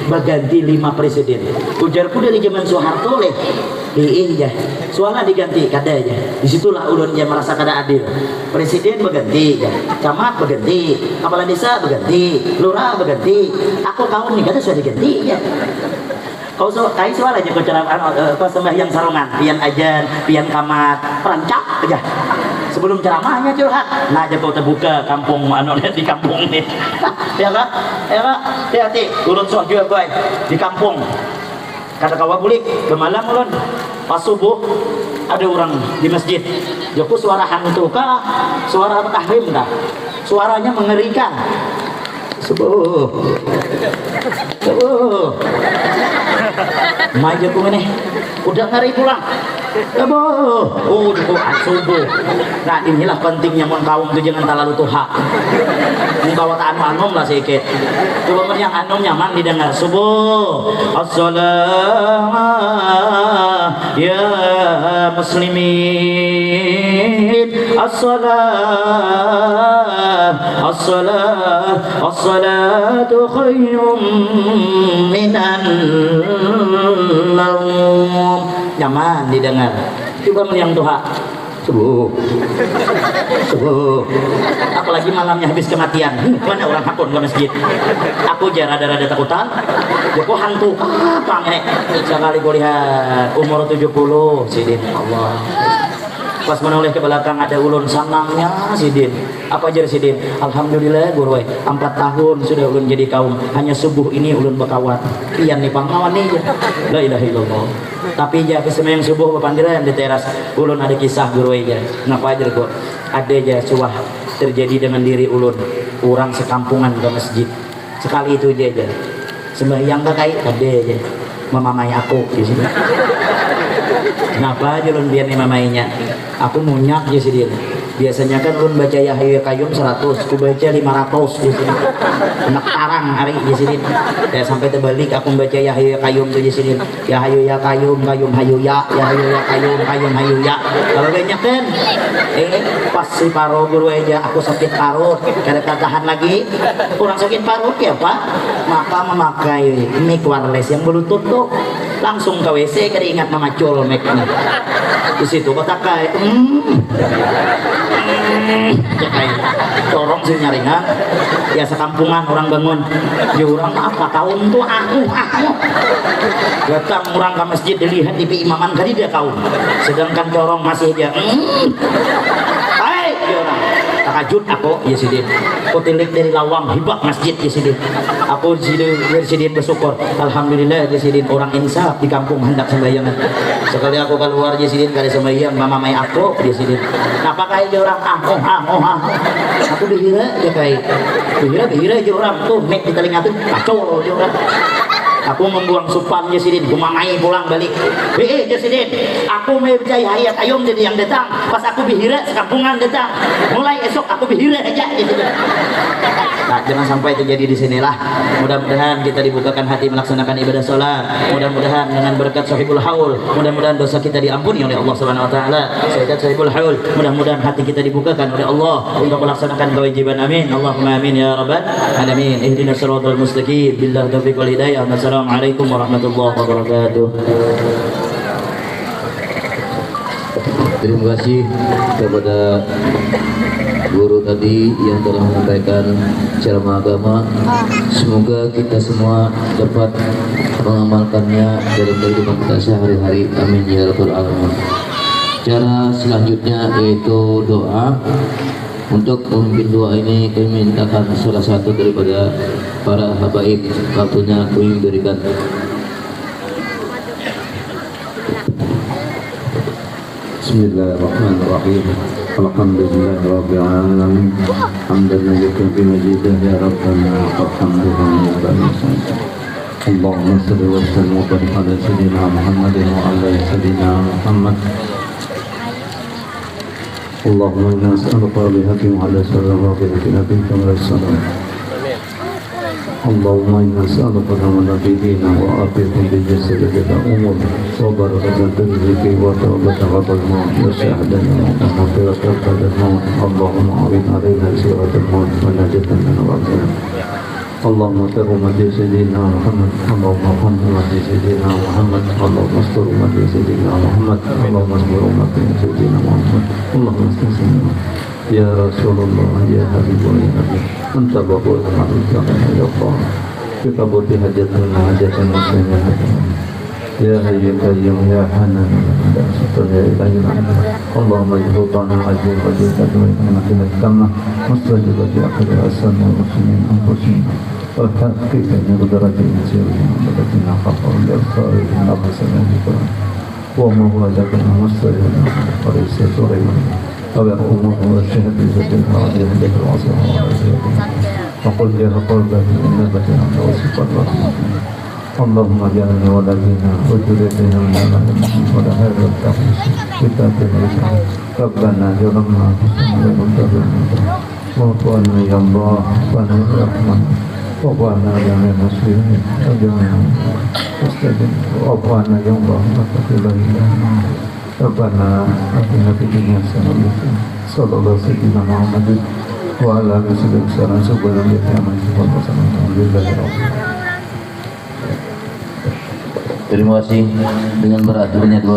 berganti 5 presiden. Ujarku dari zaman Soeharto leh. Iya, soalnya diganti kada aja. Disitulah ulun yang merasa kada adil. Presiden berganti, camat berganti, kepala desa berganti, lurah berganti. Aku kaum nih kada sudah diganti ya. Kau kai soal aja kau sembahyang sarongan, pian ajan, pian kamat, perancak aja. Sebelum ceramahnya curhat, nah aja kau terbuka kampung di kampung nih. Ya kan? Hati-hati, urut sok juga boy di kampung. Kata kawa bulik, gemalang ulun pas subuh ada orang di masjid. Joko suara hantu kah? Suara tahrim kah? Suaranya mengerikan. Subuh. Subuh. Maju ku nih. Udah ngeri pulang. Subuh. Subuh. Nah inilah pentingnya kaum itu jangan terlalu tuha. Bawa anom lah sedikit. Coba yang anom nyaman didengar. Subuh. As-salam ya muslimin. As-salam. As-salam. As-salatu khairum minan naum. Nyaman didengar. Coba yang tuha. Subuh. Subuh. Apalagi malamnya habis kematian. Mana orang hakun ke masjid. Aku aja rada-rada takutan. Joko hantu apa nih? Sekali gue lihat umur 70 sidin Allah. Pas menoleh ke belakang ada ulun sanangnya sidin. Apa aja sidin? Alhamdulillah guru 4 tahun sudah ulun jadi kaum. Hanya subuh ini ulun berkawan. Kian nih panglawan nih. La ilaha illallah. Tapi aja kesemayang subuh papandiran di teras ulun ada kisah guru aja. Ngapa aja kok? Ada aja suah terjadi dengan diri ulun. Orang sekampungan ke masjid. Sekali itu aja. Sembahyang kayak ada aja. Memamai aku di sini. Kenapa aja ulun biar nih mamainya? Aku munyak aja sih dia. Biasanya kan ulun baca Yahya Qayyum 100, aku baca 500 di sini. Enak tarang hari di sini. Ya sampai terbalik aku baca Yahya Qayyum tuh di sini. Ya hayu ya Qayyum, Qayyum hayu ya, ya hayu ya Qayyum, Qayyum hayu ya. Kalau banyak kan pas si paru guru aja aku sakit parut, kada tahan lagi. Kurang sakit parut ya Pak. Maka memakai mic wireless yang bluetooth tuh langsung ke WC kada ingat memacul mic-nya. Di situ kotakai cekai corong sih nyaringan ya sekampungan orang bangun ya orang apa kaum tuh aku datang orang ke masjid dilihat di imaman kali dia kaum sedangkan corong masih dia hai dia orang takajud aku ya sidin aku tilik dari lawang hibak masjid ya sidin aku sidin bersyukur alhamdulillah ya sidin orang insaf di kampung hendak sembahyang sekali aku keluar ya sidin kali sembahyang mama mai aku ya sidin kenapa kayak dia orang aku bihira dia kayak bihira dia orang tuh mek di telinga tuh kacau dia orang aku membuang supan Jasidin, aku mamai pulang balik. Jasidin, aku mau percaya hayat ayam jadi yang datang. Pas aku bihira sekampungan datang. Mulai esok aku bihira aja. Nah, jangan sampai terjadi di sinilah. Mudah-mudahan kita dibukakan hati melaksanakan ibadah sholat. Mudah-mudahan dengan berkat Sahibul Haul, mudah-mudahan dosa kita diampuni oleh Allah Subhanahu Wa Taala. Berkat Sahibul Haul, mudah-mudahan hati kita dibukakan oleh Allah untuk melaksanakan kewajiban. Amin. Allahumma amin ya rabbal alamin. Ihdinas siratal mustaqim. Billahi taufiq wal hidayah. Assalamualaikum warahmatullahi wabarakatuh. Terima kasih kepada guru tadi yang telah menyampaikan ceramah agama. Semoga kita semua dapat mengamalkannya dalam kehidupan kita sehari-hari. Amin ya rabbal alamin. Cara selanjutnya yaitu doa. Untuk memimpin doa ini kami mintakan salah satu daripada para habaib, waktunya kami berikan. Bismillahirrahmanirrahim. Alhamdulillahirabbil alamin. Hamdan lillahi bi majidihi ya rabbana alhamdulillah ya rabbana. Allahumma shalli wa sallim wa barik ala sayyidina Muhammadin wa ala sayyidina Muhammad. Allahumma inna nas'aluka bihaqqi ala sallallahu alaihi wa sallam. Allahumma inna nas'aluka rahmatan fi dinina wa afiyatan fi jasadina umur wa barakatan fi rizqi wa tawbatan qabla al-maut wa syahadatan wa maghfiratan qabla al-maut. Allahumma awin alaina siratal maut wa najatan min al-azab. Allahumma tarhamati sayyidina Muhammad. Allahumma rahmati sayyidina Muhammad. Allahumma astur umati sayyidina Muhammad. Allahumma astur umati sayyidina Muhammad. Allahumma astur ya Rasulullah ya Habibullah ya Nabi anta babul hamdulillah ya Allah kita butuh hajatan hajatan muslimnya ya hayyu qayyum ya hanan ya satur ya ilahi Allahumma ijhutana ajil wajil kadwa inna kama mustajib di akhir asal muslimin anfusin wa haqiqatan qudratin sirrin wa batina faqul ya sa'id nafsan وما هو لكنا مستعين وليس سوريا ويرحمه والشهد بذكر العظيم ذكر العظيم وقل يا قلبا إنك أنت وصف الرحمة اللهم اجعلني ولدينا وجودتنا من العالمين ولا هذا التقيس كتابنا ربنا ظلمنا أنفسنا وأطعنا يا الله وأنا الرحمن وأطعنا يا المسلمين وجعلنا مستجب وأطعنا يا الله وتقبل إلهنا ربنا آتنا في الدنيا حسنة صلى الله سيدنا محمد وعلى آله وسلم سبحان الله الحمد لله رب العالمين. Terima kasih dengan beraturnya dua